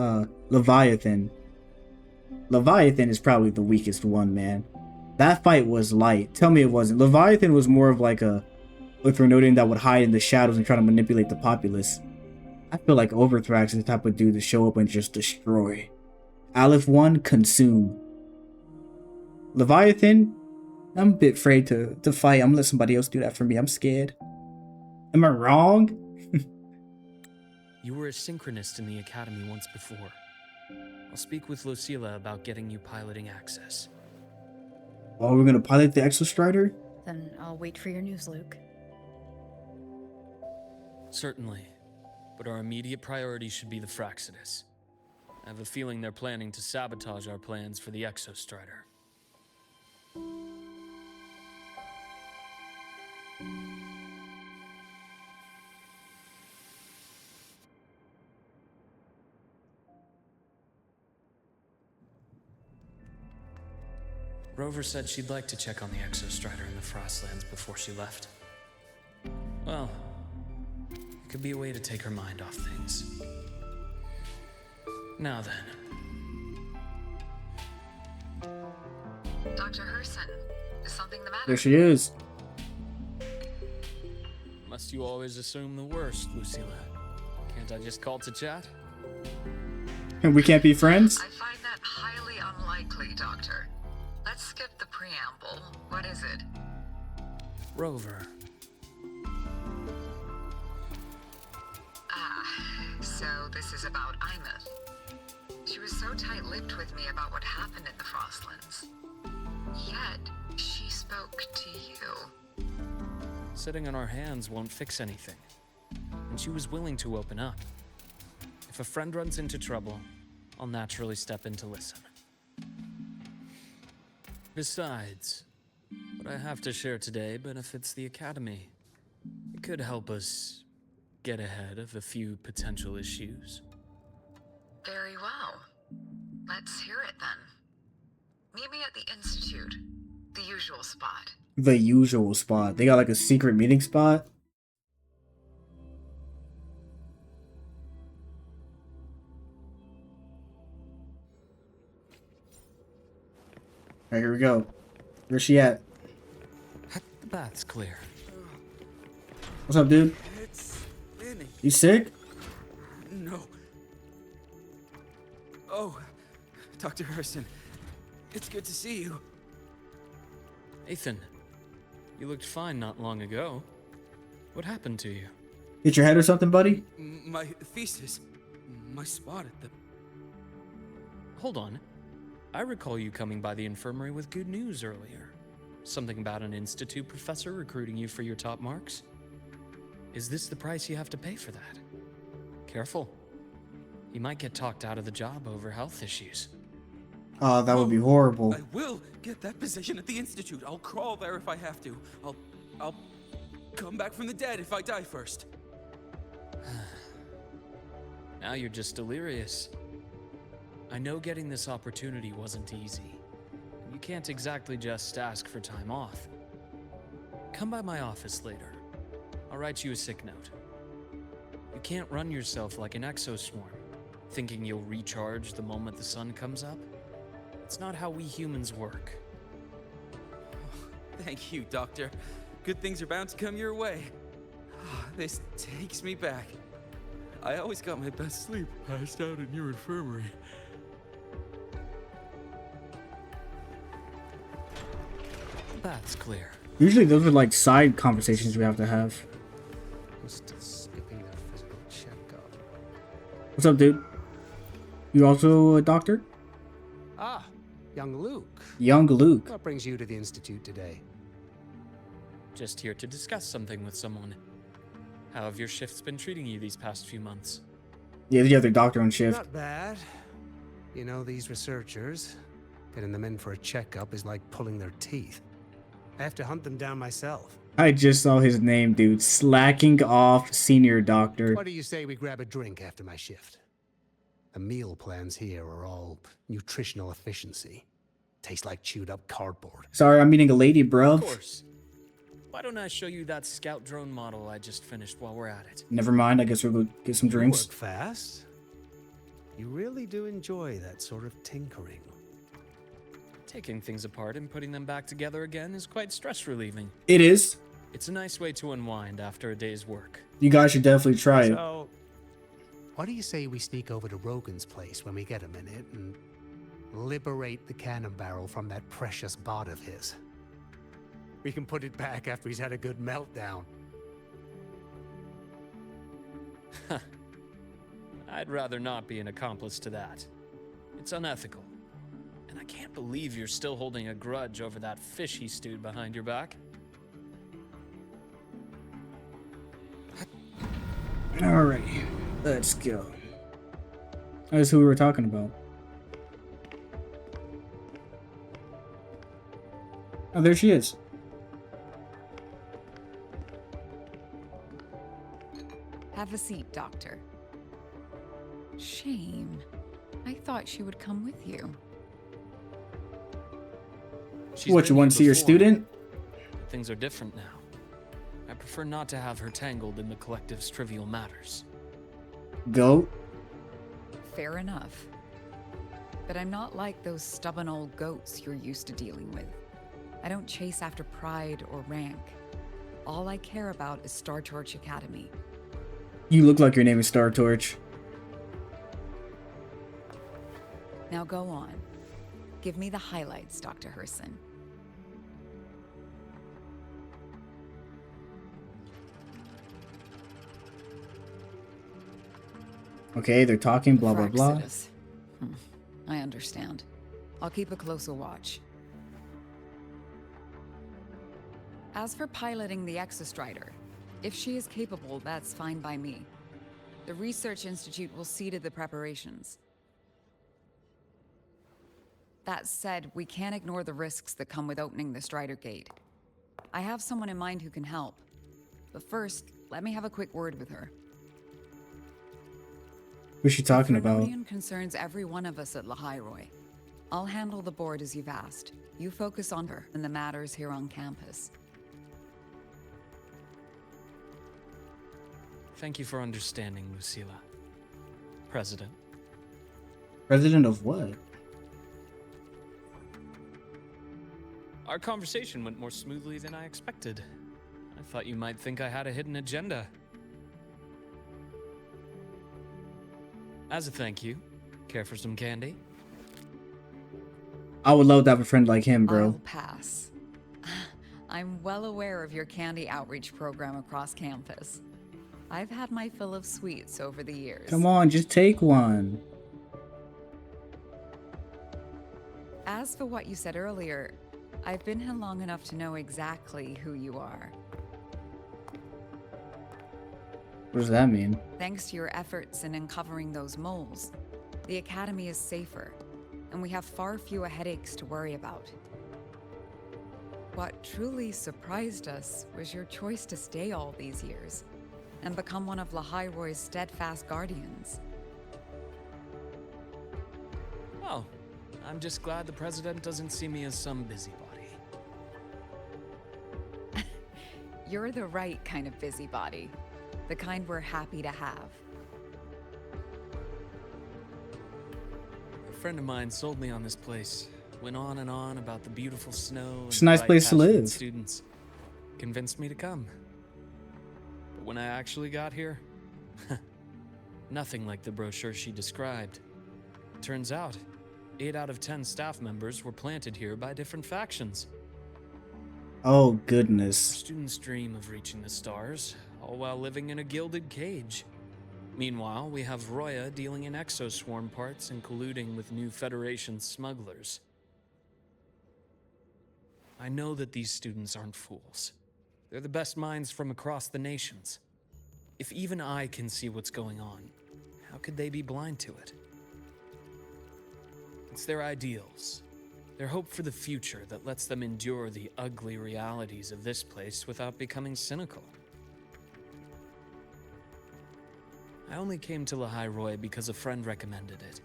Leviathan. Leviathan is probably the weakest one, man. That fight was light. Tell me it wasn't. Leviathan was more of like a Threnodian that would hide in the shadows and try to manipulate the populace. I feel like Overthrax is the type of dude to show up and just destroy. Aleph 1, consume. Leviathan, I'm a bit afraid to fight. I'm gonna let somebody else do that for me. I'm scared. Am I wrong? You were a synchronist in the Academy once before. I'll speak with Lucilla about getting you piloting access. Oh, we're gonna pilot the Exostrider? Then I'll wait for your news, Luke. Certainly. But our immediate priority should be the Fraxidus. I have a feeling they're planning to sabotage our plans for the Exostrider. Rover said she'd like to check on the Exostrider in the Frostlands before she left. Well, it could be a way to take her mind off things. Now then. Dr. Herson, is something the matter? There she is. Must you always assume the worst, Lucilla? Can't I just call to chat? And we can't be friends? I find that highly unlikely, Doctor. Let's skip the preamble. What is it? Rover. So this is about Imeth. She was so tight-lipped with me about what happened in the Frostlands. Yet, she spoke to you. Sitting on our hands won't fix anything. And she was willing to open up. If a friend runs into trouble, I'll naturally step in to listen. Besides, I have to share today benefits the Academy. It could help us get ahead of a few potential issues. Very well. Let's hear it then. Meet me at the Institute. The usual spot. The usual spot. They got like a secret meeting spot. Alright, here we go. Where's she at? The bath's clear. What's up, dude? It's spinning. You sick? No. Oh, Dr. Hurston. It's good to see you. Ethan, you looked fine not long ago. What happened to you? Hit your head or something, buddy? My thesis. My spot at the... Hold on. I recall you coming by the infirmary with good news earlier. Something about an institute professor recruiting you for your top marks? Is this the price you have to pay for that? Careful. You might get talked out of the job over health issues. Oh, that would be horrible. I will get that position at the Institute. I'll crawl there if I have to. I'll come back from the dead if I die first. Now you're just delirious. I know getting this opportunity wasn't easy. You can't exactly just ask for time off. Come by my office later. I'll write you a sick note. You can't run yourself like an exoswarm, thinking you'll recharge the moment the sun comes up. It's not how we humans work. Thank you, Doctor. Good things are bound to come your way. This takes me back. I always got my best sleep passed out in your infirmary. The bath's clear. Usually those are like side conversations we have to have. I'm still skipping that physical checkup. What's up, dude? You also a doctor? Ah, young Luke. Young Luke. What brings you to the Institute today? Just here to discuss something with someone. How have your shifts been treating you these past few months? Yeah, the other doctor on shift. Not bad. You know, these researchers, getting them in for a checkup is like pulling their teeth. I have to hunt them down myself. I just saw his name, dude. Slacking off senior doctor. What do you say we grab a drink after my shift? The meal plans here are all nutritional efficiency. Taste like chewed up cardboard. Sorry, I'm meeting a lady, Of bruv. course. Why don't I show you that scout drone model I just finished while we're at it? Never mind, I guess we'll go get some drinks. You work fast. You really do enjoy that sort of tinkering. Taking things apart and putting them back together again is quite stress relieving. It is. It's a nice way to unwind after a day's work. You guys should definitely try it. So, what do you say we sneak over to Rogan's place when we get a minute and liberate the cannon barrel from that precious bot of his? We can put it back after he's had a good meltdown. I'd rather not be an accomplice to that. It's unethical. And I can't believe you're still holding a grudge over that fish he stewed behind your back. Alright, let's go. That's who we were talking about. Oh, there she is. Have a seat, Doctor. Shame. I thought she would come with you. She's What, you been want to see here your before. student? Things are different now. I prefer not to have her tangled in the collective's trivial matters. Goat? Fair enough. But I'm not like those stubborn old goats you're used to dealing with. I don't chase after pride or rank. All I care about is Star Torch Academy. You look like your name is Star Torch. Now go on. Give me the highlights, Dr. Hurston. Okay, they're talking, blah, blah, blah. Fraxidus. I understand. I'll keep a closer watch. As for piloting the Exostrider, if she is capable, that's fine by me. The Research Institute will see to the preparations. That said, we can't ignore the risks that come with opening the Strider Gate. I have someone in mind who can help. But first, let me have a quick word with her. What's she talking The about? Frenonian concerns every one of us at Lahairoi. I'll handle the board as you've asked. You focus on her and the matters here on campus. Thank you for understanding, Lucilla. President. President of what? Our conversation went more smoothly than I expected. I thought you might think I had a hidden agenda. As a thank you, care for some candy? I would love to have a friend like him, I'll bro. pass. I'm well aware of your candy outreach program across campus. I've had my fill of sweets over the years. Come on, just take one. As for what you said earlier, I've been here long enough to know exactly who you are. What does that mean? Thanks to your efforts in uncovering those moles, the Academy is safer, and we have far fewer headaches to worry about. What truly surprised us was your choice to stay all these years and become one of Lahairoi's steadfast guardians. Oh, I'm just glad the president doesn't see me as some busybody. You're the right kind of busybody, the kind we're happy to have. A friend of mine sold me on this place. Went on and on about the beautiful snow. It's a nice place to live. Students convinced me to come. But when I actually got here, nothing like the brochure she described. Turns out, 8 out of 10 staff members were planted here by different factions. Oh, goodness. Students dream of reaching the stars, all while living in a gilded cage. Meanwhile, we have Roya dealing in exoswarm parts and colluding with new Federation smugglers. I know that these students aren't fools. They're the best minds from across the nations. If even I can see what's going on, how could they be blind to it? It's their ideals, their hope for the future that lets them endure the ugly realities of this place without becoming cynical. I only came to Lahairoi because a friend recommended it.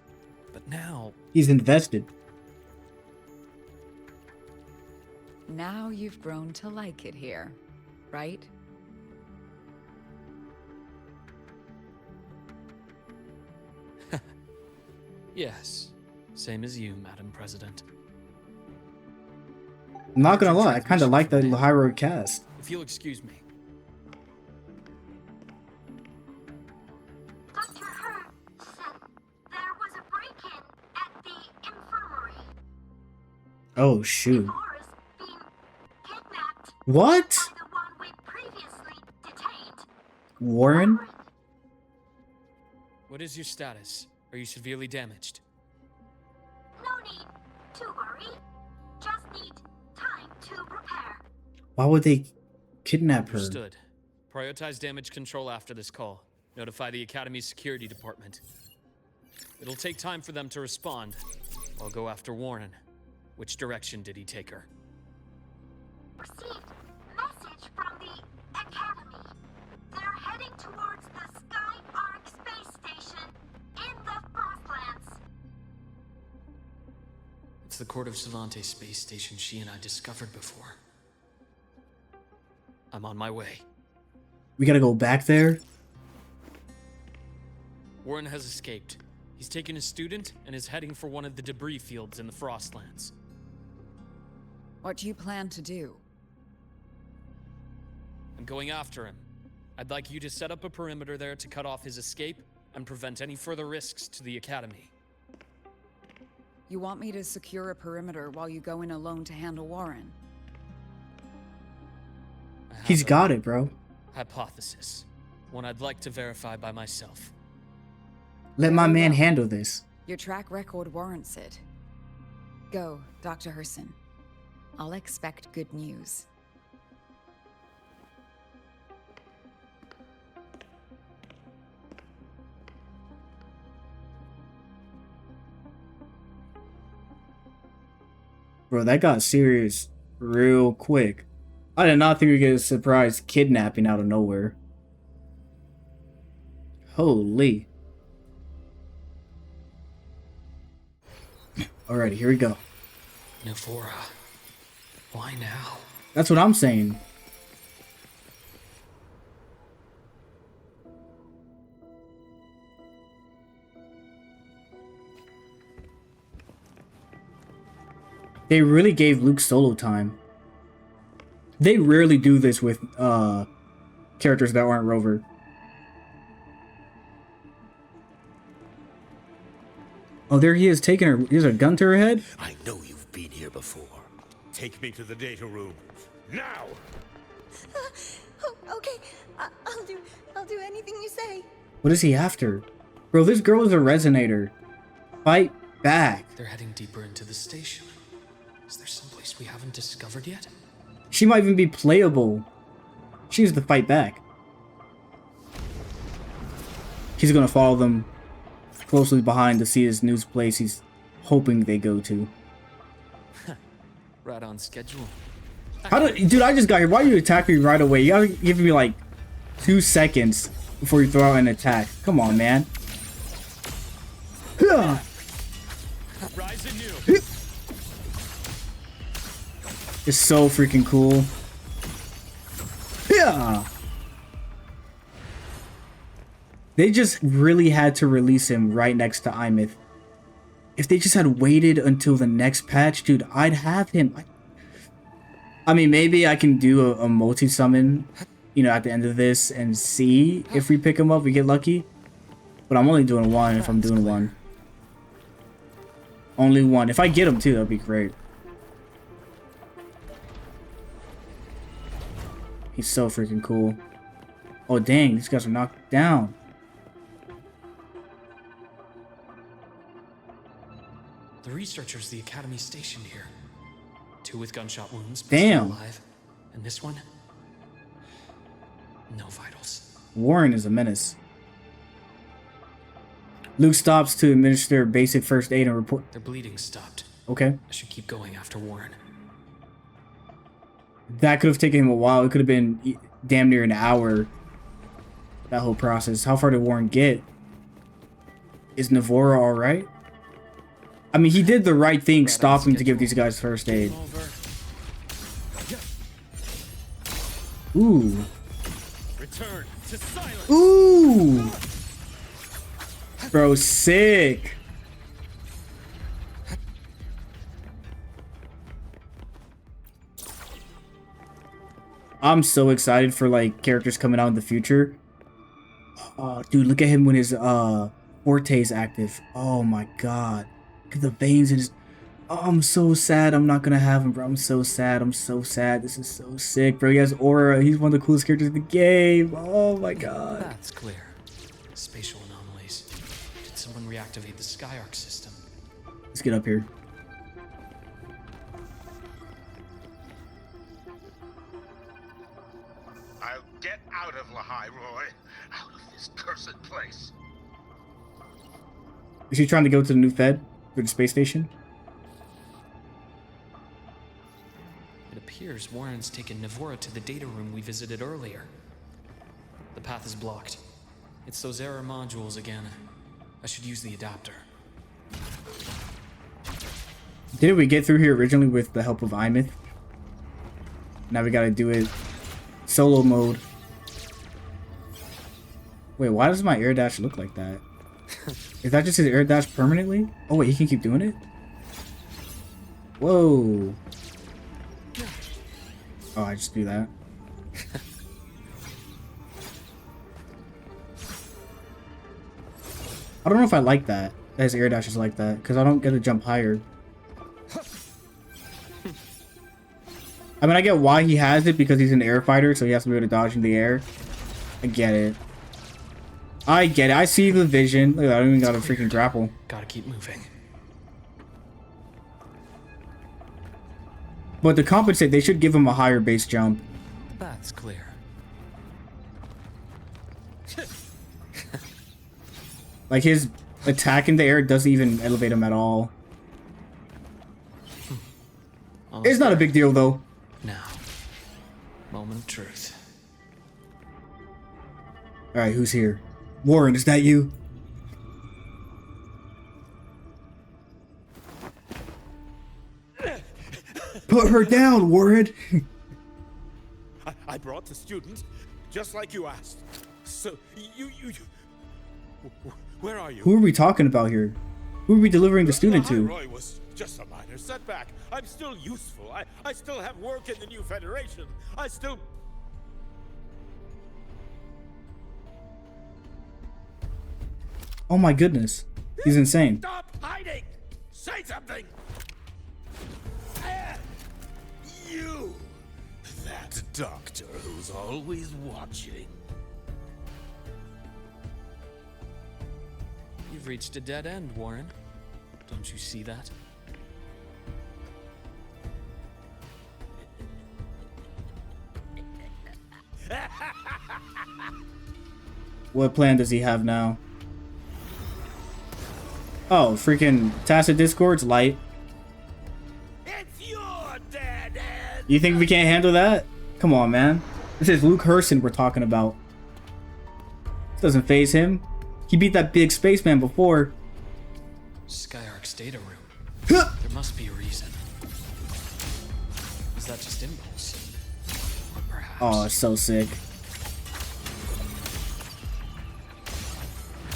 But now... He's invested. Now you've grown to like it here, right? Yes, same as you, Madam President. I'm not gonna lie, I kind of like the Lahairoi cast. If you'll excuse me. Dr. Hurd said there was a break-in at the infirmary. Oh, shoot. Laura's being kidnapped What? by the one we previously detained. Warren? What is your status? Are you severely damaged? No need to worry. Just need time to prepare. Why would they kidnap her? Understood. Prioritize damage control after this call. Notify the Academy's security department. It'll take time for them to respond. I'll go after Warren. Which direction did he take her? Received message from the Academy. They're heading towards the Sky Arc space station in the Frostlands. It's the Court of Savante space station she and I discovered before. I'm on my way. We gotta go back there? Warren has escaped. He's taken a student and is heading for one of the debris fields in the Frostlands. What do you plan to do? I'm going after him. I'd like you to set up a perimeter there to cut off his escape and prevent any further risks to the Academy. You want me to secure a perimeter while you go in alone to handle Warren? I have He's a got it, bro. hypothesis. One I'd like to verify by myself. Let my Very man well. handle this. Your track record warrants it. Go, Dr. Herson. I'll expect good news. Bro, that got serious real quick. I did not think we'd get a surprise kidnapping out of nowhere. Holy. Alrighty, here we go. Navora. Why now? That's what I'm saying. They really gave Luke solo time. They rarely do this with characters that aren't Rover. Oh, there he is taking her. He has a gun to her head. I know you've been here before. Take me to the data room. Now! Oh, okay. I'll do anything you say. What is he after? Bro, this girl is a resonator. Fight back. They're heading deeper into the station. Is there someplace we haven't discovered yet? She might even be playable. She needs to fight back. He's gonna follow them closely behind to see his new place he's hoping they go to. Right on schedule. Dude, I just got here. Why you attack me right away? You gotta give me like 2 seconds before you throw out an attack. Come on, man. Rise anew. It's so freaking cool. Yeah. They just really had to release him right next to Imith. If they just had waited until the next patch, dude, I'd have him. I mean, maybe I can do a multi-summon, you know, at the end of this and see if we pick him up, we get lucky. But I'm only doing one if I'm doing one. Only one. If I get him too, that'd be great. He's so freaking cool. Oh, dang, these guys are knocked down. The researchers the Academy stationed here. 2 with gunshot wounds, but damn, still alive. And this one? No vitals. Warren is a menace. Luke stops to administer basic first aid and report. Their bleeding stopped. Okay. I should keep going after Warren. That could have taken him a while. It could have been damn near an hour. That whole process. How far did Warren get? Is Navora alright? I mean, he did the right thing, stopping to give these guys first aid. Ooh. Return to silence. Ooh. Bro, sick. I'm so excited for like characters coming out in the future. Dude, look at him when his Forte is active. Oh my god. Look at the veins in his... Oh, I'm so sad I'm not gonna have him, bro. I'm so sad. I'm so sad. This is so sick, bro. He has aura. He's one of the coolest characters in the game. Oh my god. That's clear. Spatial anomalies. Did someone reactivate the Skyarc system? Let's get up here. I'll get out of Lahai, Roy. Out of this cursed place. Is he trying to go to the new Fed? For the space station? It appears Warren's taken Navora to the data room we visited earlier. The path is blocked. It's those error modules again. I should use the adapter. Didn't we get through here originally with the help of Imith? Now we gotta do it solo mode. Wait, why does my air dash look like that? Is that just his air dash permanently? Oh wait, he can keep doing it? Whoa. Oh, I just do that. I don't know if I like that. That his air dash is like that, because I don't get to jump higher. I mean, I get why he has it, because he's an air fighter, so he has to be able to dodge in the air. I get it. I get it. I see the vision. Look at that, I don't even got a freaking grapple. Gotta keep moving. But to compensate, they should give him a higher base jump. That's clear. Like, his attack in the air doesn't even elevate him at all. It's not a big deal, though. Now. Moment of truth. All right, who's here? Warren, is that you? Put her down, Warren. I brought the student, just like you asked. So, you... Where are you? Who are we talking about here? Who are we delivering the student to? Roy was just a minor setback. I'm still useful. I still have work in the new Federation. I still... Oh my goodness. He's insane. Stop hiding! Say something! You! That doctor who's always watching. You've reached a dead end, Warren. Don't you see that? What plan does he have now? Oh, freaking Tacit Discord's light. It's your dead end! You think we can't handle that? Come on, man. This is Luuk Herson we're talking about. This doesn't faze him. He beat that big spaceman before. Skyark's data room. There must be a reason. Is that just impulse? Or perhaps... Oh, it's so sick.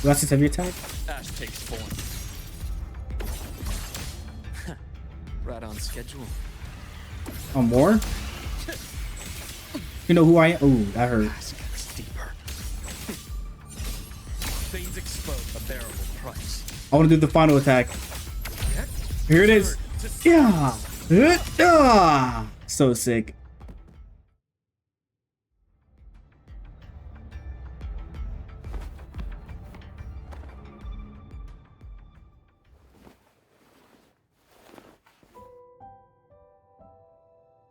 That's his heavy attack? Ash takes form. Right on schedule. Oh, more? You know who I am? Ooh, that hurt. Ash gets deeper. Things explode a bearable price. I want to do the final attack. Here it is. Yeah. So sick.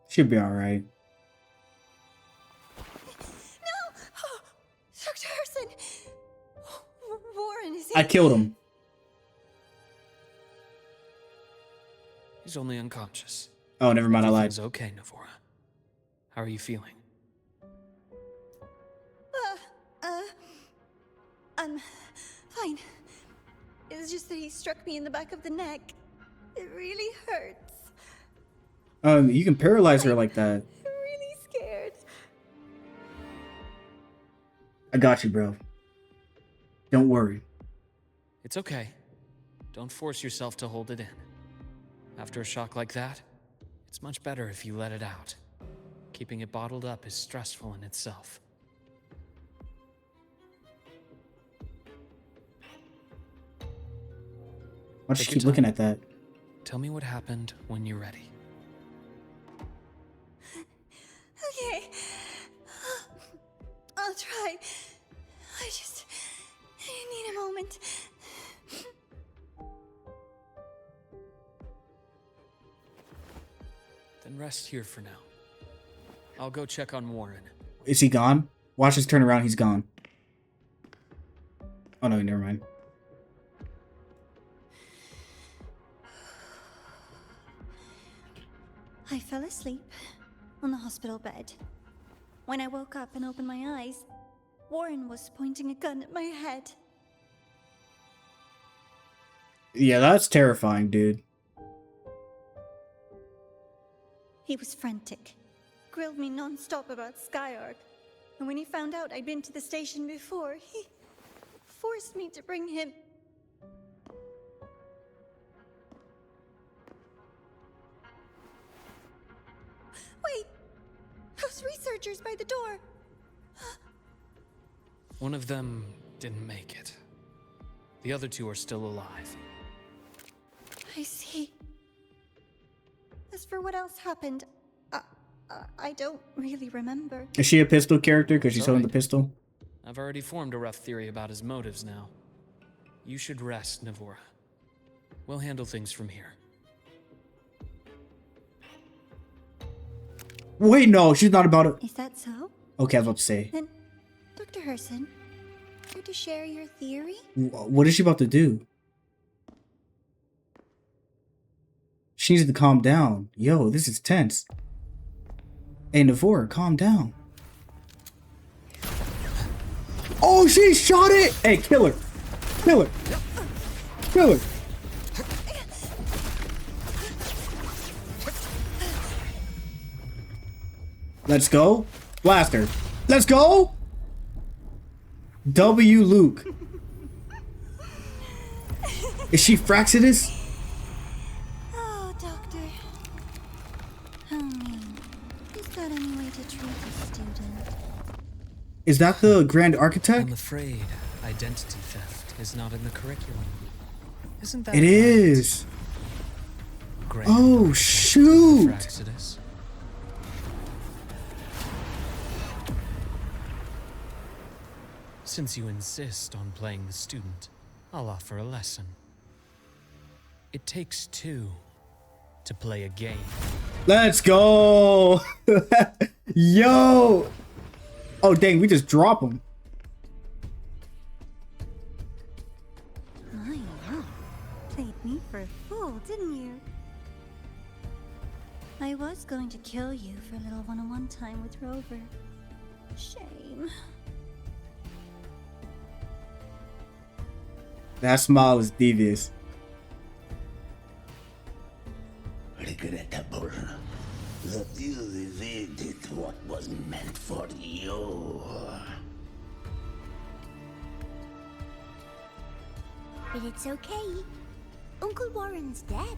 Should be all right. No! Oh, Dr. Herson! Warren is I killed him. He's only unconscious. Oh, never mind. I lied. Everything's okay, Navora. How are you feeling? I'm fine. It's just that he struck me in the back of the neck. It really hurts. You can paralyze her like that. I'm really scared. I got you, bro. Don't worry. It's okay. Don't force yourself to hold it in. After a shock like that, it's much better if you let it out. Keeping it bottled up is stressful in itself. Why does she Take your keep looking time. at that? Tell me what happened when you're ready. Okay. I'll try. I need a moment. Then rest here for now. I'll go check on Warren. Is he gone? Watch us turn around. He's gone. Oh no, never mind. I fell asleep on the hospital bed. When I woke up and opened my eyes, Warren was pointing a gun at my head. Yeah, that's terrifying, dude. He was frantic, grilled me non-stop about Skyark, and when he found out I'd been to the station before, he forced me to bring him. Wait! Those researchers by the door! One of them didn't make it. The other two are still alive. I see. As for what else happened, I don't really remember. Is she a pistol character because she's It's holding the alright. pistol? I've already formed a rough theory about his motives now. You should rest, Navora. We'll handle things from here. Wait, no, she's not about it. Is that so? Okay, I was about to say. Then, Dr. Herson, care to share your theory? What is she about to do? She needs to calm down. Yo, this is tense. Hey, Navora, calm down. Oh, she shot it! Hey, kill her. Kill her. Kill her. Let's go. Blaster. Let's go! W. Luuk. Is she Fraxidus? Oh, Doctor. How mean. Is that any way to treat a student? Is that the Grand Architect? I'm afraid identity theft is not in the curriculum. Isn't that It right? is. Grand Oh, Architect shoot. Fraxidus? Since you insist on playing the student, I'll offer a lesson. It takes two to play a game. Let's go. Yo. Oh, dang, we just drop him. My, wow. Played me for a fool, didn't you? I was going to kill you for a little one-on-one time with Rover. Shame. That smile is devious. Regrettable that you evaded what was meant for you. But it's okay. Uncle Warren's dead.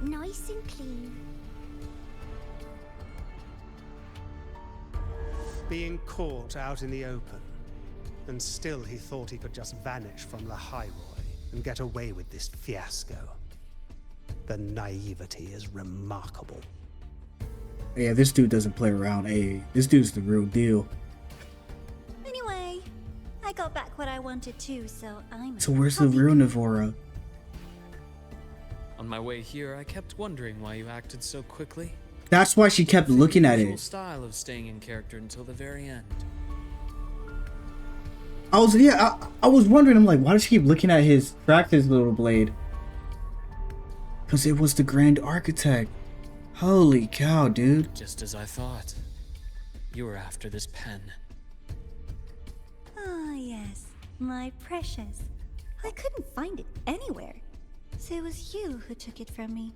Nice and clean. Being caught out in the open, and still he thought he could just vanish from the High Roy and get away with this fiasco. The naivety is remarkable. Yeah, this dude doesn't play around. Hey, this dude's the real deal. Anyway, I got back what I wanted too, so I'm So where's the happy. real Navora? On my way here, I kept wondering why you acted so quickly. That's why she kept looking at Usual it. style of staying in character until the very end. I was wondering, I'm like, why does she keep looking at his little blade? Because it was the Grand Architect. Holy cow, dude. Just as I thought. You were after this pen. Ah, yes, my precious. I couldn't find it anywhere, so it was you who took it from me.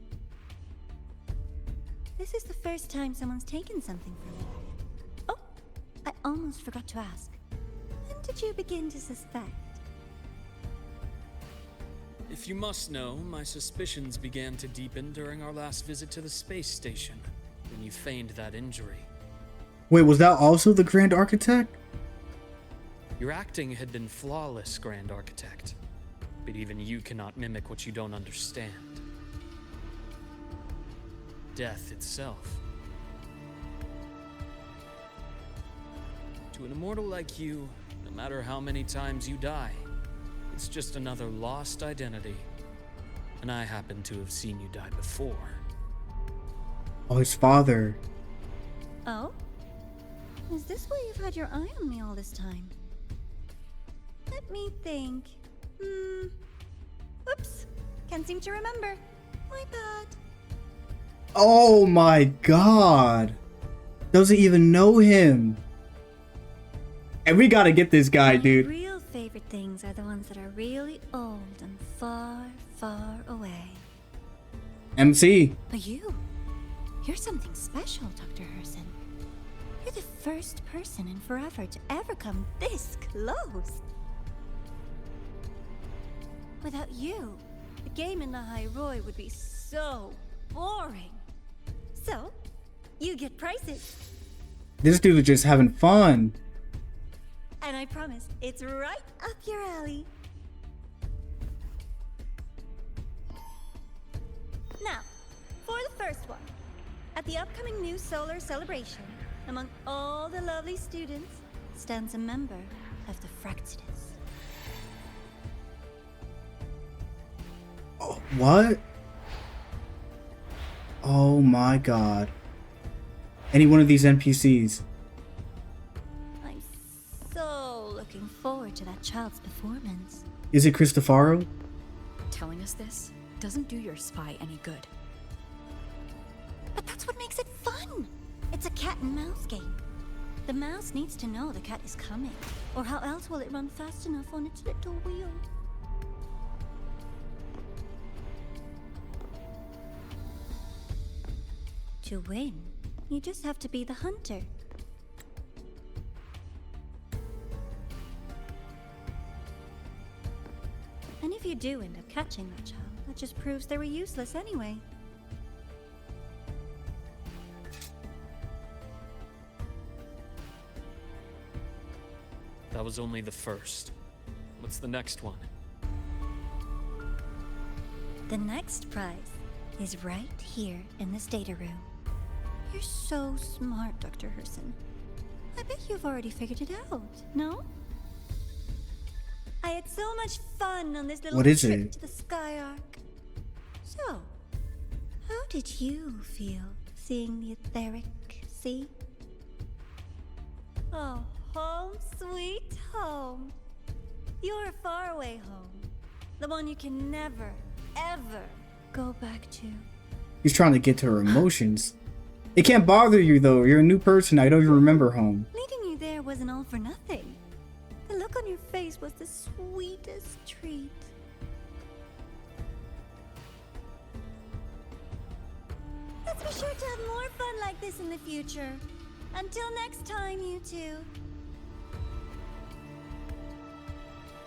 This is the first time someone's taken something from me. Oh, I almost forgot to ask. When did you begin to suspect? If you must know, my suspicions began to deepen during our last visit to the space station, when you feigned that injury. Wait, was that also the Grand Architect? Your acting had been flawless, Grand Architect. But even you cannot mimic what you don't understand. Death itself. To an immortal like you, no matter how many times you die, it's just another lost identity. And I happen to have seen you die before. Oh, his father. Oh? Is this why you've had your eye on me all this time? Let me think. Oops. Can't seem to remember. My bad. Oh my god. Doesn't even know him. And we gotta get this guy, My dude. real favorite things are the ones that are really old and far, far away. MC. But you're something special, Dr. Herson. You're the first person in forever to ever come this close. Without you, the game in the High Roy would be so boring. So, you get prizes. This dude is just having fun. And I promise, it's right up your alley. Now, for the first one. At the upcoming new solar celebration, among all the lovely students, stands a member of the Fraxidus. Oh, what? Oh my god. Any one of these NPCs. I'm so looking forward to that child's performance. Is it Cristofaro? Telling us this doesn't do your spy any good. But that's what makes it fun. It's a cat and mouse game. The mouse needs to know the cat is coming, or how else will it run fast enough on its little wheel? To win, you just have to be the hunter. And if you do end up catching that child, that just proves they were useless anyway. That was only the first. What's the next one? The next prize is right here in this data room. You're so smart, Dr. Herson. I bet you've already figured it out, no? I had so much fun on this little What is trip it? to the Sky Arc. So, how did you feel seeing the etheric sea? Oh, home sweet home. Your faraway home. The one you can never, ever go back to. He's trying to get to her emotions. It can't bother you though. You're a new person. I don't even remember home. Leading you there wasn't all for nothing. The look on your face was the sweetest treat. Let's be sure to have more fun like this in the future. Until next time, you two.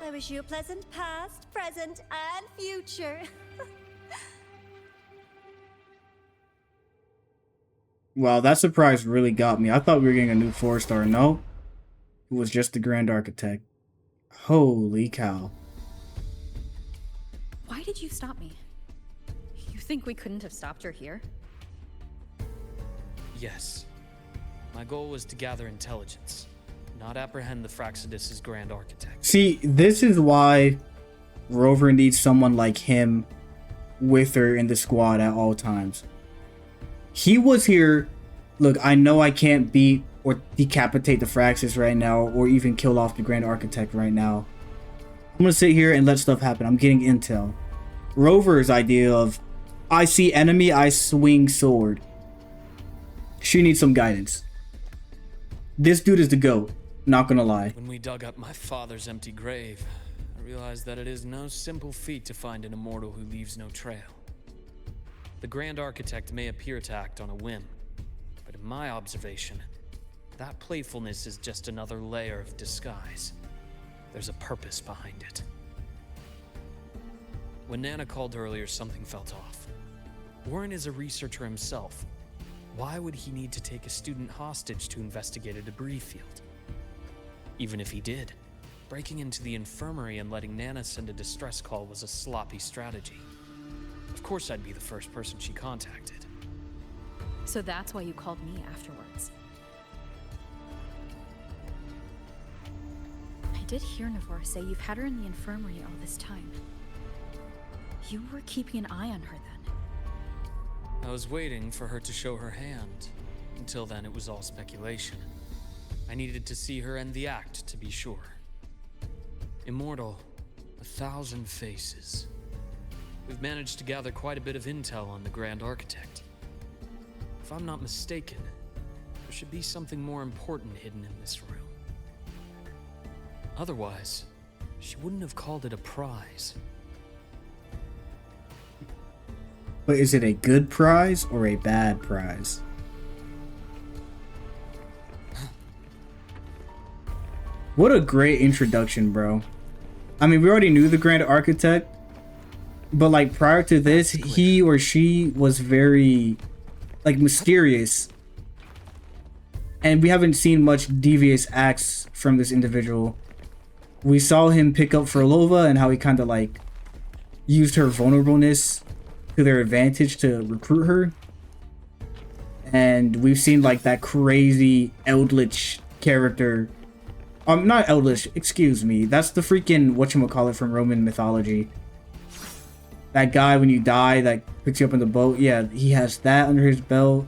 I wish you a pleasant past, present, and future. Wow, that surprise really got me. I thought we were getting a new 4-star. No, it was just the Grand Architect. Holy cow. Why did you stop me? You think we couldn't have stopped her here? Yes. My goal was to gather intelligence, not apprehend the Fraxidus' Grand Architect. See, this is why Rover needs someone like him with her in the squad at all times. He was here. Look, I know I can't beat or decapitate the Fraxis right now, or even kill off the Grand Architect right now. I'm gonna sit here and let stuff happen. I'm getting intel. Rover's idea of, I see enemy, I swing sword. She needs some guidance. This dude is the GOAT, not gonna lie. When we dug up my father's empty grave, I realized that it is no simple feat to find an immortal who leaves no trail. The Grand Architect may appear to act on a whim, but in my observation, that playfulness is just another layer of disguise. There's a purpose behind it. When Nana called earlier, something felt off. Warren is a researcher himself. Why would he need to take a student hostage to investigate a debris field? Even if he did, breaking into the infirmary and letting Nana send a distress call was a sloppy strategy. Of course I'd be the first person she contacted. So that's why you called me afterwards. I did hear Navor say you've had her in the infirmary all this time. You were keeping an eye on her then. I was waiting for her to show her hand. Until then, it was all speculation. I needed to see her end the act to be sure. Immortal, 1,000 faces. We've managed to gather quite a bit of intel on the Grand Architect. If I'm not mistaken, there should be something more important hidden in this room. Otherwise, she wouldn't have called it a prize. But is it a good prize or a bad prize? What a great introduction, bro. I mean, we already knew the Grand Architect, but like prior to this, he or she was very like mysterious. And we haven't seen much devious acts from this individual. We saw him pick up Frolova and how he kind of like used her vulnerableness to their advantage to recruit her. And we've seen like that crazy Eldritch character. Not Eldritch, excuse me. That's the freaking whatchamacallit from Roman mythology. That guy when you die that picks you up in the boat. Yeah, he has that under his belt.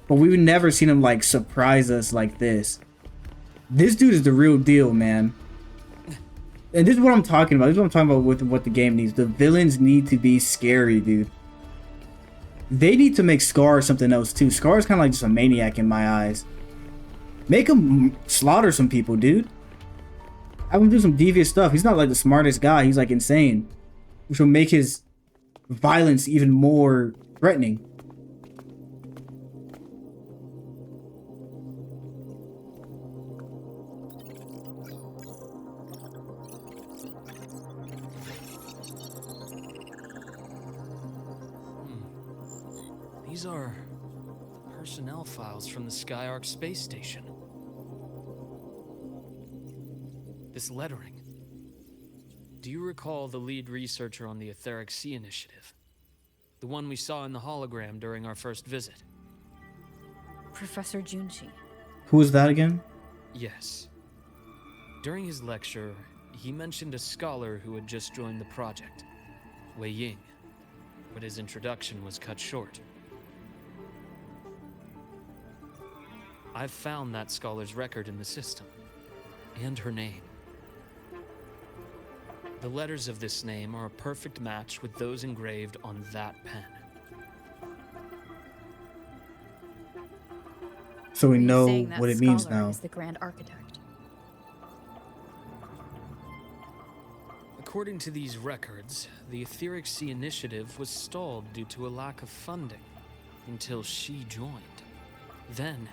But we've never seen him like surprise us like this. This dude is the real deal, man. And this is what I'm talking about. This is what I'm talking about with what the game needs. The villains need to be scary, dude. They need to make Scar something else too. Scar's kind of like just a maniac in my eyes. Make him slaughter some people, dude. Have him do some devious stuff. He's not like the smartest guy. He's like insane, which will make his violence even more threatening. These are personnel files from the Skyark space station. This lettering. Do you recall the lead researcher on the Etheric Sea Initiative? The one we saw in the hologram during our first visit? Professor Junshi. Who was that again? Yes. During his lecture, he mentioned a scholar who had just joined the project, Wei Ying, but his introduction was cut short. I've found that scholar's record in the system, and her name. The letters of this name are a perfect match with those engraved on that pen. So we Are you know saying that what it means scholar now. is the Grand Architect? According to these records, the Etheric Sea Initiative was stalled due to a lack of funding until she joined. Then,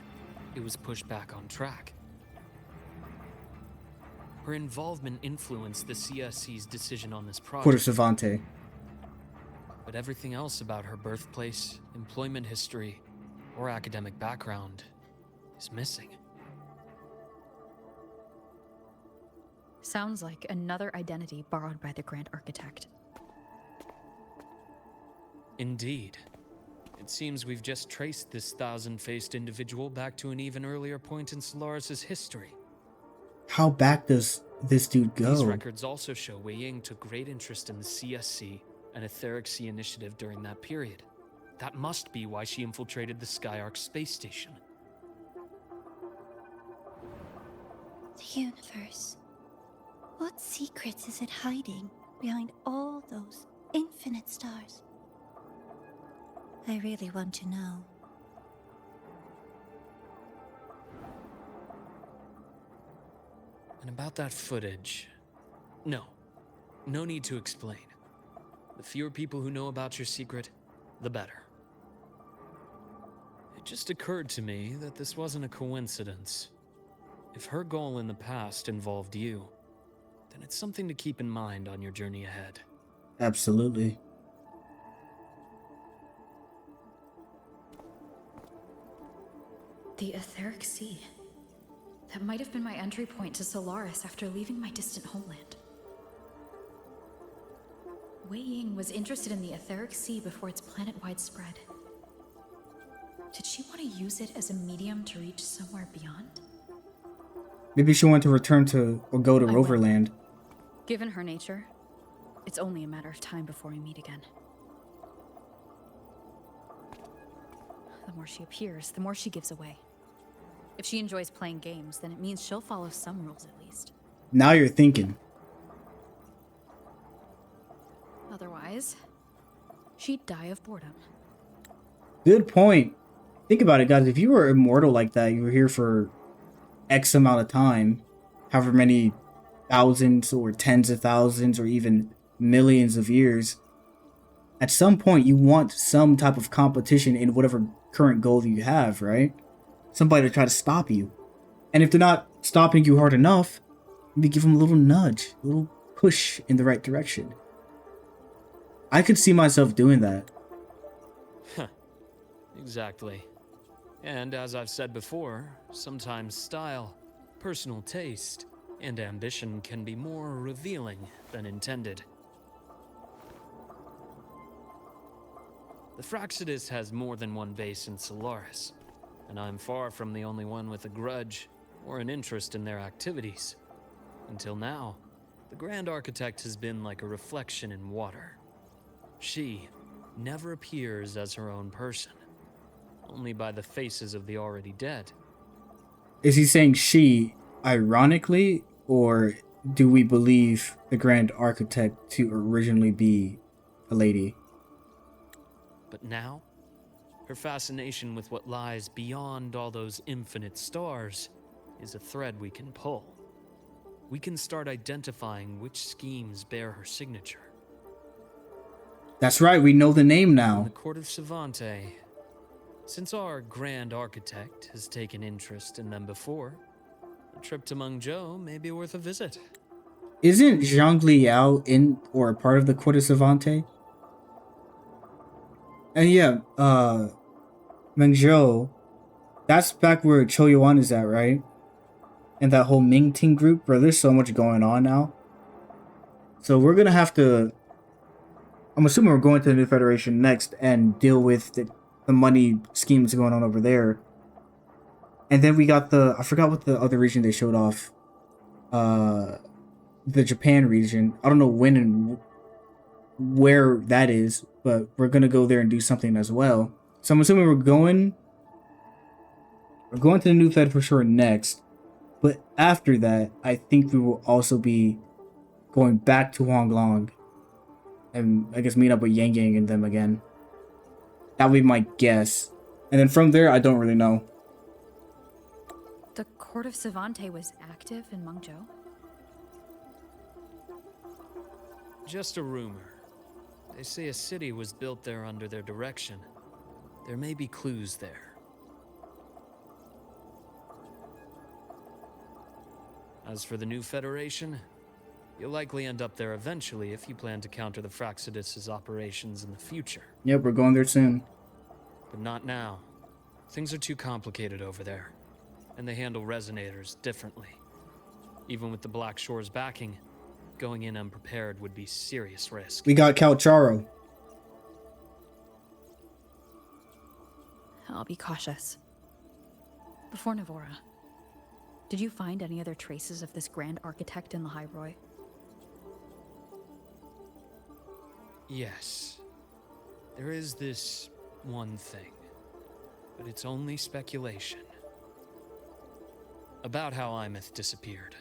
it was pushed back on track. Her involvement influenced the CSC's decision on this Quarter project, Savante. but everything else about her birthplace, employment history, or academic background is missing. Sounds like another identity borrowed by the Grand Architect. Indeed. It seems we've just traced this thousand-faced individual back to an even earlier point in Solaris' history. How back does this dude go? These records also show Wei Ying took great interest in the CSC and Etheric Sea Initiative during that period. That must be why she infiltrated the Skyark space station. The universe. What secrets is it hiding behind all those infinite stars? I really want to know. And about that footage... No need to explain. The fewer people who know about your secret, the better. It just occurred to me that this wasn't a coincidence. If her goal in the past involved you, then it's something to keep in mind on your journey ahead. Absolutely. The Etheric Sea. That might have been my entry point to Solaris after leaving my distant homeland. Wei Ying was interested in the Etheric Sea before its planet-wide spread. Did she want to use it as a medium to reach somewhere beyond? Maybe she wanted to return to or go to I will. Roverland. Given her nature, it's only a matter of time before we meet again. The more she appears, the more she gives away. If she enjoys playing games, then it means she'll follow some rules at least. Now you're thinking. Otherwise, she'd die of boredom. Good point. Think about it, guys. If you were immortal like that, you were here for X amount of time, however many thousands or tens of thousands or even millions of years, at some point you want some type of competition in whatever current goal you have, right? Somebody to try to stop you. And if they're not stopping you hard enough, maybe give them a little nudge, a little push in the right direction. I could see myself doing that. Exactly. And as I've said before, sometimes style, personal taste, and ambition can be more revealing than intended. The Fraxidus has more than one base in Solaris, and I'm far from the only one with a grudge or an interest in their activities. Until now, the Grand Architect has been like a reflection in water. She never appears as her own person, only by the faces of the already dead. Is he saying she ironically, or do we believe the Grand Architect to originally be a lady? But now, Her fascination with what lies beyond all those infinite stars is a thread we can pull. We can start identifying which schemes bear her signature. That's right, we know the name In now. the Court of Savante, since our Grand Architect has taken interest in them before, a trip to Mengzhou may be worth a visit. Isn't Zhang Liao in or a part of the Court of Savante? And yeah, Mengzhou, that's back where Cho Yuan is at, right? And that whole Ming Ting group, bro, there's so much going on now. So we're gonna have to, I'm assuming we're going to the New Federation next and deal with the money schemes going on over there. And then we got I forgot what the other region they showed off. The Japan region. I don't know when and where that is, but we're gonna go there and do something as well. So I'm assuming we're going to the New Fed for sure next. But after that, I think we will also be going back to Huanglong and I guess meet up with Yang Yang and them again. That would be my guess. And then from there, I don't really know. The Court of Savante was active in Mengzhou? Just a rumor. They say a city was built there under their direction. There may be clues there. As for the New Federation, you'll likely end up there eventually if you plan to counter the Fraxidus' operations in the future. Yep, we're going there soon. But not now. Things are too complicated over there, and they handle resonators differently. Even with the Black Shore's backing, going in unprepared would be serious risk. We got Calcharo. I'll be cautious. Before Navora, did you find any other traces of this Grand Architect in the High Roy? Yes. There is this one thing, but it's only speculation. About how Imeth disappeared.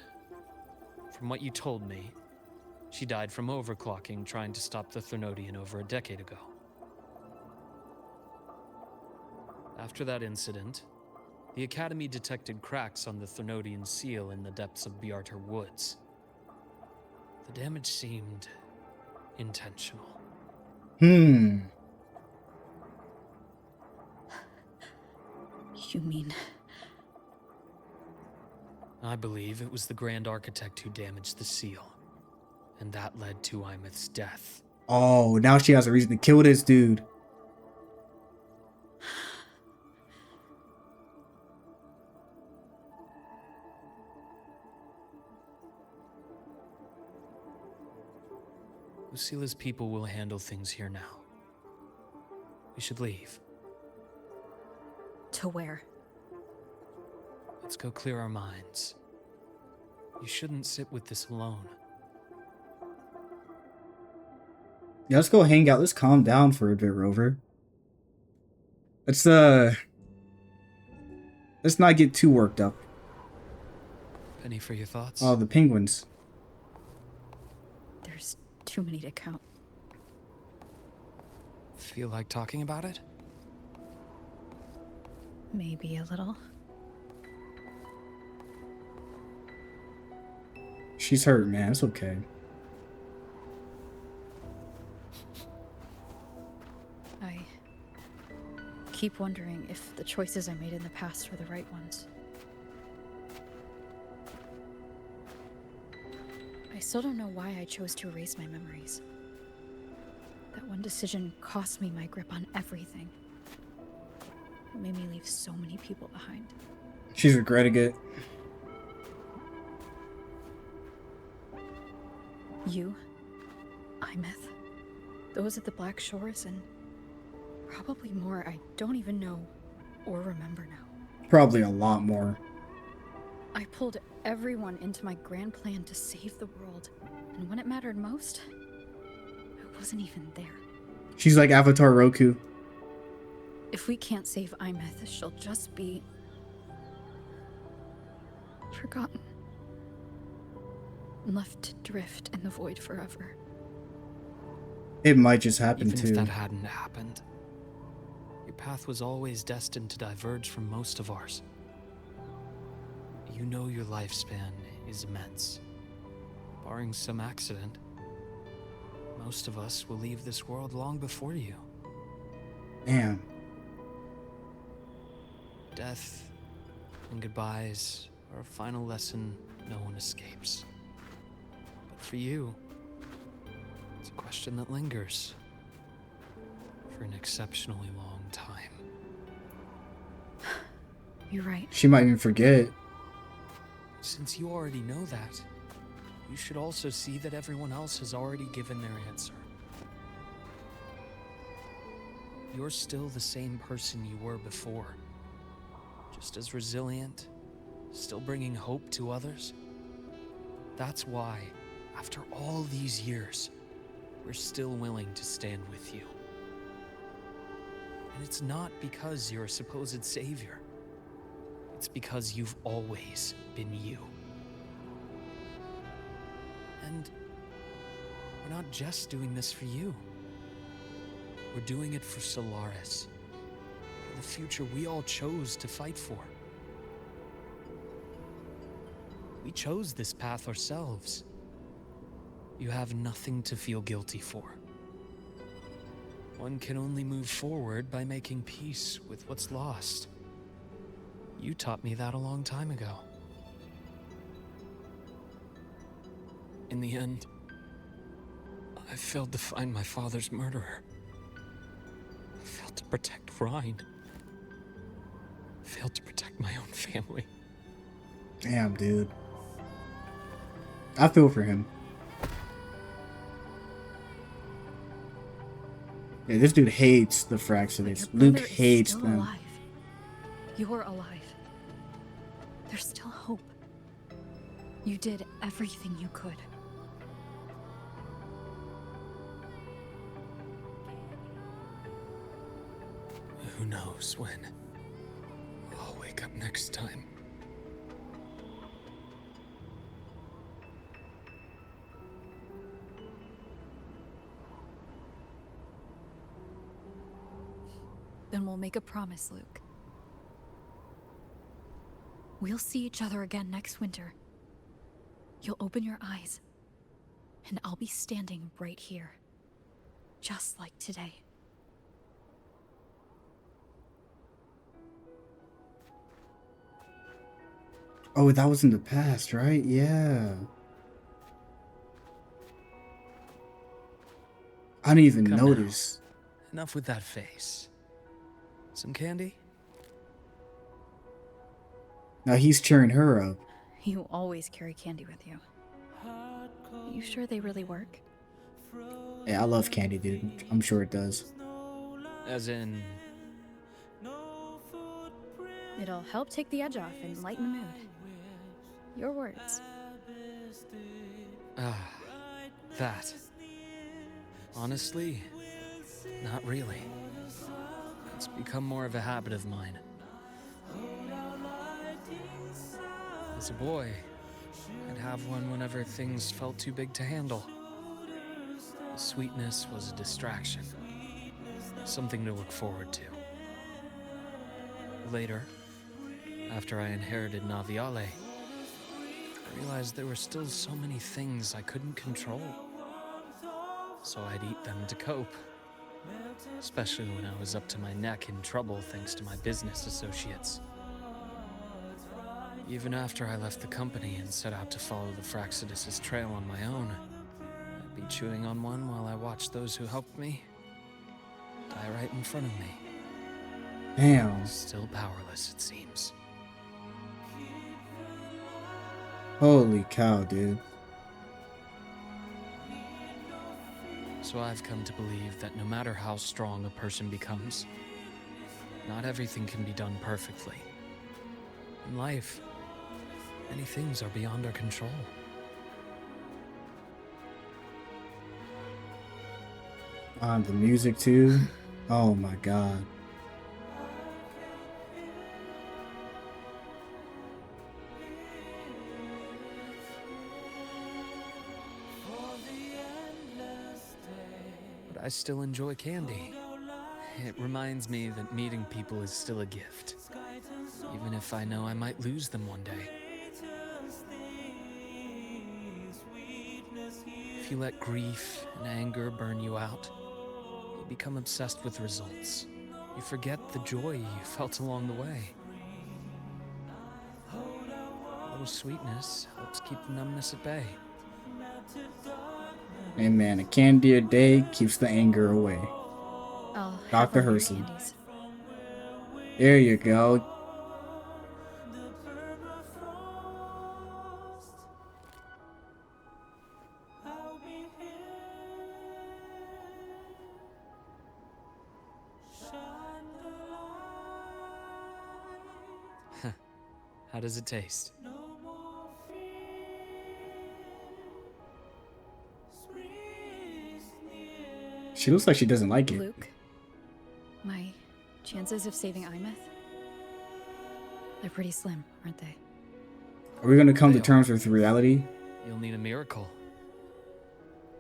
From what you told me, she died from overclocking trying to stop the Thernodian over a decade ago. After that incident, the Academy detected cracks on the Thernodian seal in the depths of Biarter Woods. The damage seemed intentional. You mean... I believe it was the Grand Architect who damaged the seal, and that led to Imeth's death. Oh, now she has a reason to kill this dude. Lucila's people will handle things here now. We should leave. To where? Let's go clear our minds. You shouldn't sit with this alone. Yeah, let's go hang out. Let's calm down for a bit, Rover. Let's not get too worked up. Penny for your thoughts? Oh, the penguins. There's too many to count. Feel like talking about it? Maybe a little. She's hurt, man. It's okay. I keep wondering if the choices I made in the past were the right ones. I still don't know why I chose to erase my memories. That one decision cost me my grip on everything. It made me leave so many people behind. She's regretting it. You, Imeth, those at the Black Shores, and probably more I don't even know or remember now. Probably a lot more. I pulled everyone into my grand plan to save the world, and when it mattered most, I wasn't even there. She's like Avatar Roku. If we can't save Imeth, she'll just be... forgotten. Left to drift in the void forever. It might just happen Even too. if that hadn't happened, your path was always destined to diverge from most of ours. You know your lifespan is immense. Barring some accident, most of us will leave this world long before you. Damn. Death and goodbyes are a final lesson no one escapes. But for you, it's a question that lingers for an exceptionally long time. You're right. She might even forget. Since you already know that, you should also see that everyone else has already given their answer. You're still the same person you were before. Just as resilient, still bringing hope to others. That's why, after all these years, we're still willing to stand with you. And it's not because you're a supposed savior. It's because you've always been you. And we're not just doing this for you. We're doing it for Solaris. For the future we all chose to fight for. We chose this path ourselves. You have nothing to feel guilty for. One can only move forward by making peace with what's lost. You taught me that a long time ago. In the end, I failed to find my father's murderer. I failed to protect Rhine. I failed to protect my own family. Damn, dude. I feel for him. Yeah, this dude hates the Fraxidus. Luke hates them. Alive. You're alive. There's still hope. You did everything you could. Who knows when I'll wake up next time. Then we'll make a promise, Luke. We'll see each other again next winter. You'll open your eyes, and I'll be standing right here. Just like today. Oh, that was in the past, right? Yeah. I didn't even Come notice. Now. Enough with that face. Some candy? Now he's cheering her up. You always carry candy with you. You sure they really work? Yeah, I love candy, dude. I'm sure it does. As in... It'll help take the edge off and lighten the mood. Your words. Ah, that. Honestly, not really. It's become more of a habit of mine. As a boy, I'd have one whenever things felt too big to handle. The sweetness was a distraction. Something to look forward to. Later, after I inherited Naviale, I realized there were still so many things I couldn't control. So I'd eat them to cope. Especially when I was up to my neck in trouble thanks to my business associates. Even after I left the company and set out to follow the Fraxidus' trail on my own, I'd be chewing on one while I watched those who helped me die right in front of me. Damn. Still powerless, it seems. Holy cow, dude. So I've come to believe that no matter how strong a person becomes, not everything can be done perfectly. In life, many things are beyond our control. The music too. Oh my god. But I still enjoy candy. It reminds me that meeting people is still a gift, even if I know I might lose them one day. If you let grief and anger burn you out, you become obsessed with results. You forget the joy you felt along the way. A little sweetness helps keep the numbness at bay. Hey man, a candy a day keeps the anger away. I'll Dr. have one of your Herson. candies. There you go. How does it taste? She looks like she doesn't like it. Luke, my chances of saving Imeth? They're pretty slim, aren't they? Are we gonna come to They are. terms with reality? You'll need a miracle.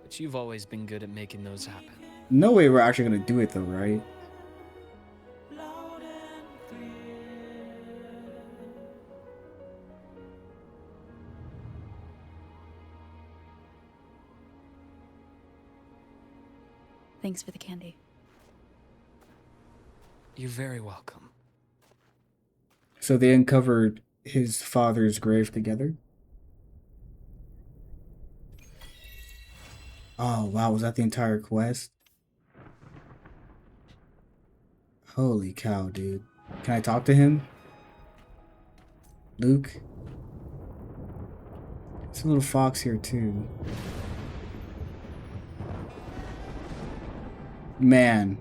But you've always been good at making those happen. No way we're actually gonna do it though, right? Thanks for the candy. You're very welcome. So they uncovered his father's grave together. Oh wow, was that the entire quest? Holy cow, dude. Can I talk to him? Luke? There's a little fox here too. Man.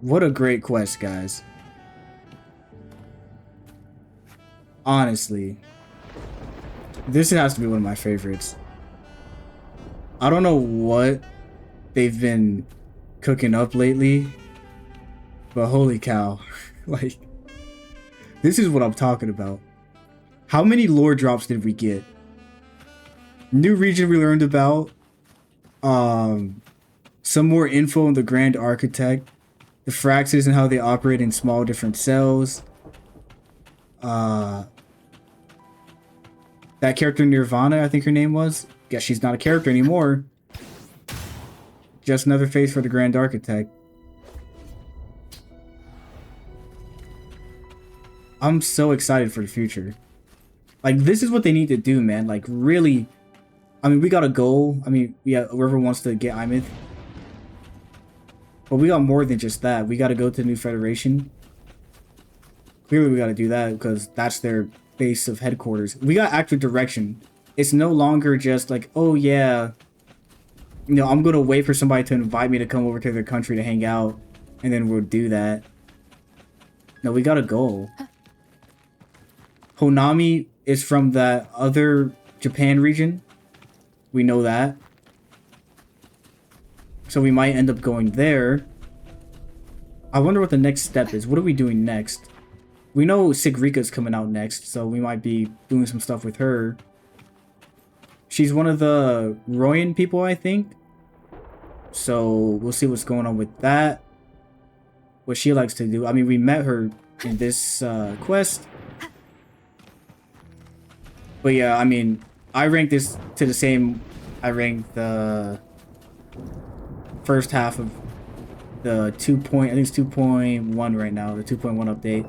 What a great quest, guys. Honestly. This has to be one of my favorites. I don't know what they've been cooking up lately, but holy cow. Like, this is what I'm talking about. How many lore drops did we get? New region we learned about. Some more info on the Grand Architect. The Fraxes and how they operate in small different cells. That character Nirvana, I think her name was. Guess she's not a character anymore. Just another face for the Grand Architect. I'm so excited for the future. Like, this is what they need to do, man. Like, really. I mean, we got a goal. I mean, yeah, whoever wants to get Imeth. But we got more than just that. We got to go to the New Federation. Clearly, we got to do that because that's their base of headquarters. We got actual direction. It's no longer just like, oh, yeah, you know, I'm going to wait for somebody to invite me to come over to their country to hang out, and then we'll do that. No, we got a goal. Honami is from that other Japan region. We know that. So we might end up going there. I wonder what the next step is. What are we doing next? We know Sigrika's coming out next, so we might be doing some stuff with her. She's one of the Royan people, I think. So we'll see what's going on with that. What she likes to do. I mean, we met her in this quest. But yeah, I mean, I ranked this to the same. I ranked the first half of the 2. I think it's 2.1 right now. The 2.1 update.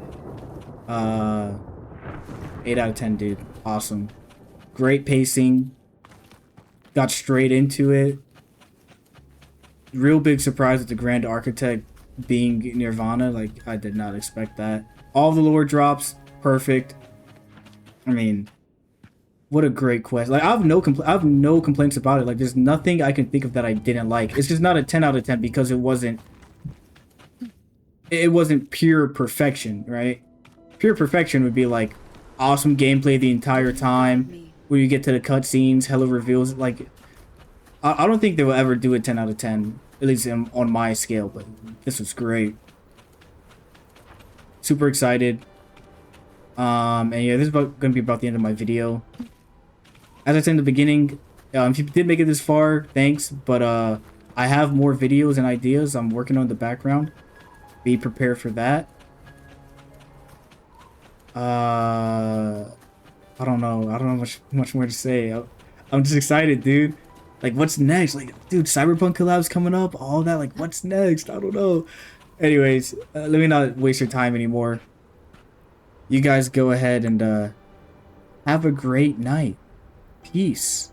8 out of 10, dude. Awesome. Great pacing. Got straight into it. Real big surprise with the Grand Architect being Nirvana. Like, I did not expect that. All the lore drops. Perfect. I mean, what a great quest. Like, I have no complaints about it. Like, there's nothing I can think of that I didn't like. It's just not a 10 out of 10 because it wasn't pure perfection, right? Pure perfection would be like awesome gameplay the entire time. When you get to the cutscenes, hella reveals. Like, I don't think they will ever do a 10 out of 10, at least on my scale. But this was great. Super excited. And yeah, this is gonna be about the end of my video. As I said in the beginning, if you did make it this far, thanks. But I have more videos and ideas I'm working on in the background. Be prepared for that. I don't know. I don't know much more to say. I'm just excited, dude. Like, what's next? Like, dude, Cyberpunk collabs coming up, all that. Like, what's next? I don't know. Anyways, let me not waste your time anymore. You guys go ahead and have a great night. Peace.